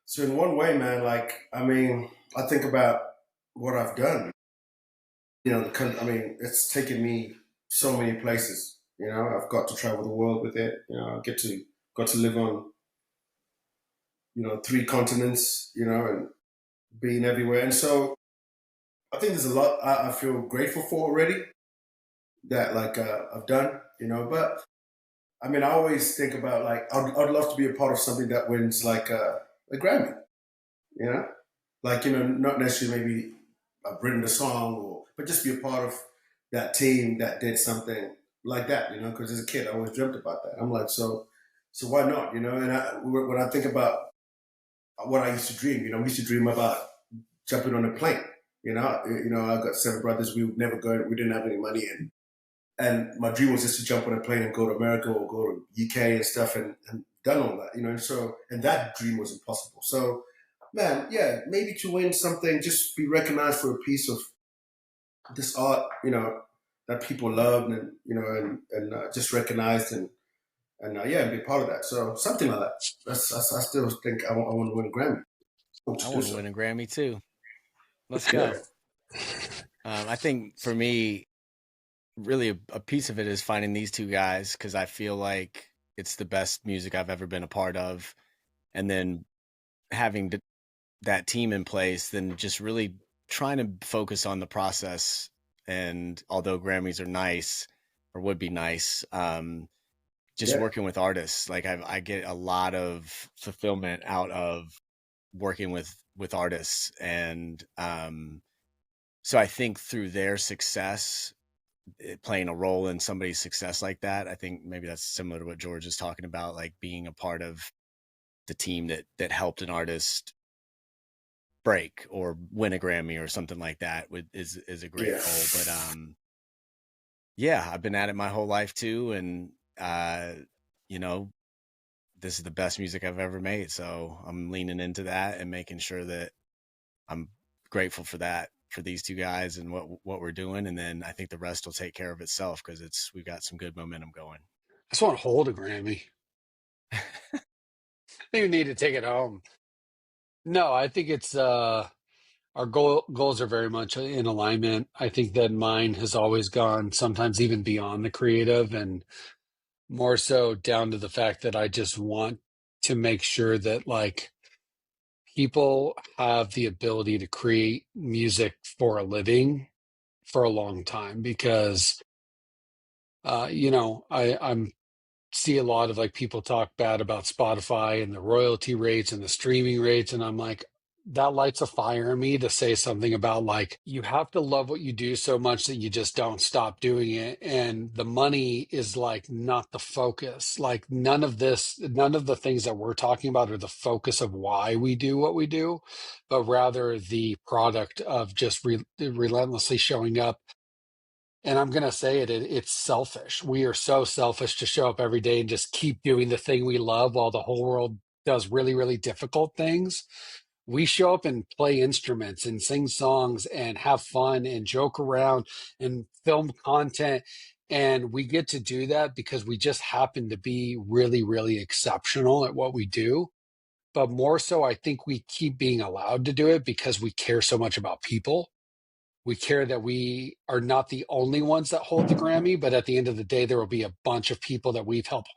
So in one way, man, like I mean, I think about what I've done. I mean, it's taken me so many places. I've got to travel the world with it. I got to live on three continents. And being everywhere. And so I think there's a lot I feel grateful for already that like I've done. But I mean, I always think about like I'd love to be a part of something that wins like a Grammy. You know, like not necessarily maybe I've written a song but just be a part of that team that did something like that. Because as a kid, I always dreamt about that. I'm like, so why not? And when I think about what I used to dream, we used to dream about jumping on a plane. I got seven brothers. We would never go. We didn't have any money, and my dream was just to jump on a plane and go to America or go to UK and stuff, and done all that. And that dream was impossible. So, man, yeah, maybe to win something, just be recognized for a piece of this art, that people loved, and and just recognized, and yeah, be part of that. So something like that. I still think I want to win a Grammy. I To do want to so. win a Grammy too. Let's Yeah. go. I think for me, really a piece of it is finding these two guys because I feel like it's the best music I've ever been a part of. And then having that team in place, then just really trying to focus on the process. And although Grammys are nice or would be nice, just Yeah. working with artists, like I get a lot of fulfillment out of working with artists. And so I think through their success, playing a role in somebody's success like that, I think maybe that's similar to what George is talking about, like being a part of the team that helped an artist break or win a Grammy or something like that is a great Yeah. goal. But yeah, I've been at it my whole life too, and you know, this is the best music I've ever made, so I'm leaning into that and making sure that I'm grateful for that, for these two guys and what we're doing, and then I think the rest will take care of itself because we've got some good momentum going. I just want to hold a Grammy. You need to take it home. No, I think it's our goals are very much in alignment. I think that mine has always gone sometimes even beyond the creative and more so down to the fact that I just want to make sure that like people have the ability to create music for a living for a long time because, I'm see a lot of like people talk bad about Spotify and the royalty rates and the streaming rates. And I'm like, that lights a fire in me to say something about like, you have to love what you do so much that you just don't stop doing it. And the money is like not the focus. Like none of the things that we're talking about are the focus of why we do what we do, but rather the product of just relentlessly showing up. And I'm going to say it's selfish. We are so selfish to show up every day and just keep doing the thing we love while the whole world does really, really difficult things. We show up and play instruments and sing songs and have fun and joke around and film content. And we get to do that because we just happen to be really, really exceptional at what we do. But more so, I think we keep being allowed to do it because we care so much about people. We care that we are not the only ones that hold the Grammy, but at the end of the day, there will be a bunch of people that we've helped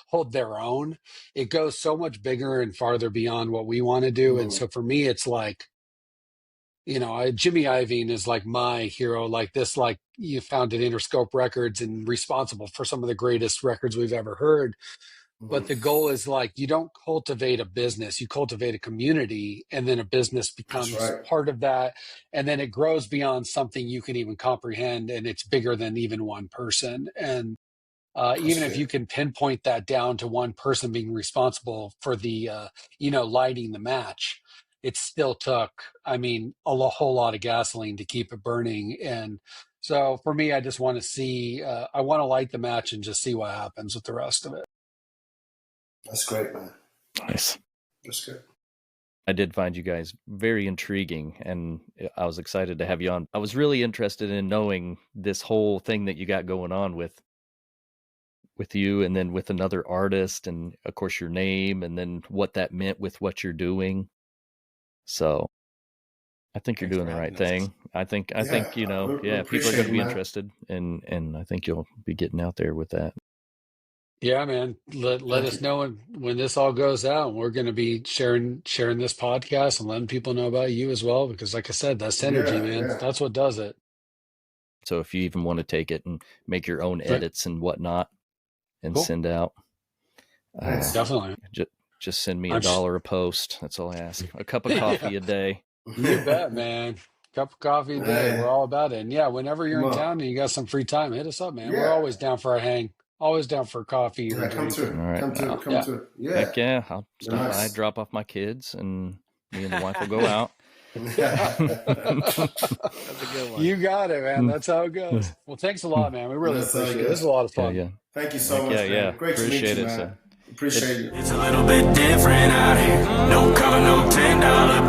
hold their own. It goes so much bigger and farther beyond what we want to do. And so for me, it's like, Jimmy Iovine is like my hero, like this, like you founded Interscope Records and responsible for some of the greatest records we've ever heard. But the goal is like, you don't cultivate a business, you cultivate a community, and then a business becomes part of that. And then it grows beyond something you can even comprehend. And it's bigger than even one person. And even if you can pinpoint that down to one person being responsible for the, lighting the match, it still took, a whole lot of gasoline to keep it burning. And so for me, I just want to see, I want to light the match and just see what happens with the rest of it. That's great, man. Nice. That's good. I did find you guys very intriguing, and I was excited to have you on. I was really interested in knowing this whole thing that you got going on with you and then with another artist, and of course your name, and then what that meant with what you're doing. So I think you're doing the right thing. I think people are going to be interested, and I think you'll be getting out there with that. Yeah, man. Let us know when this all goes out. We're going to be sharing this podcast and letting people know about you as well, because like I said, that's synergy, man. Yeah. That's what does it. So if you even want to take it and make your own edits and whatnot and send out, definitely. Just send me $1 a post. That's all I ask. A cup of coffee a day. You bet, man. Cup of coffee a day. We're all about it. And yeah, whenever you're in town and you got some free time, hit us up, man. Yeah. We're always down for a hang. Always down for coffee. Yeah, come to it. All right. Come to it. Yeah. Heck yeah. I'll stop by, drop off my kids, and me and the wife will go out. That's a good one. You got it, man. That's how it goes. Well, thanks a lot, man. We really appreciate it. This is a lot of fun. Yeah. Thank you so much, man. Yeah. Great to meet you, man. Appreciate it. It's a little bit different out here. No color, no $10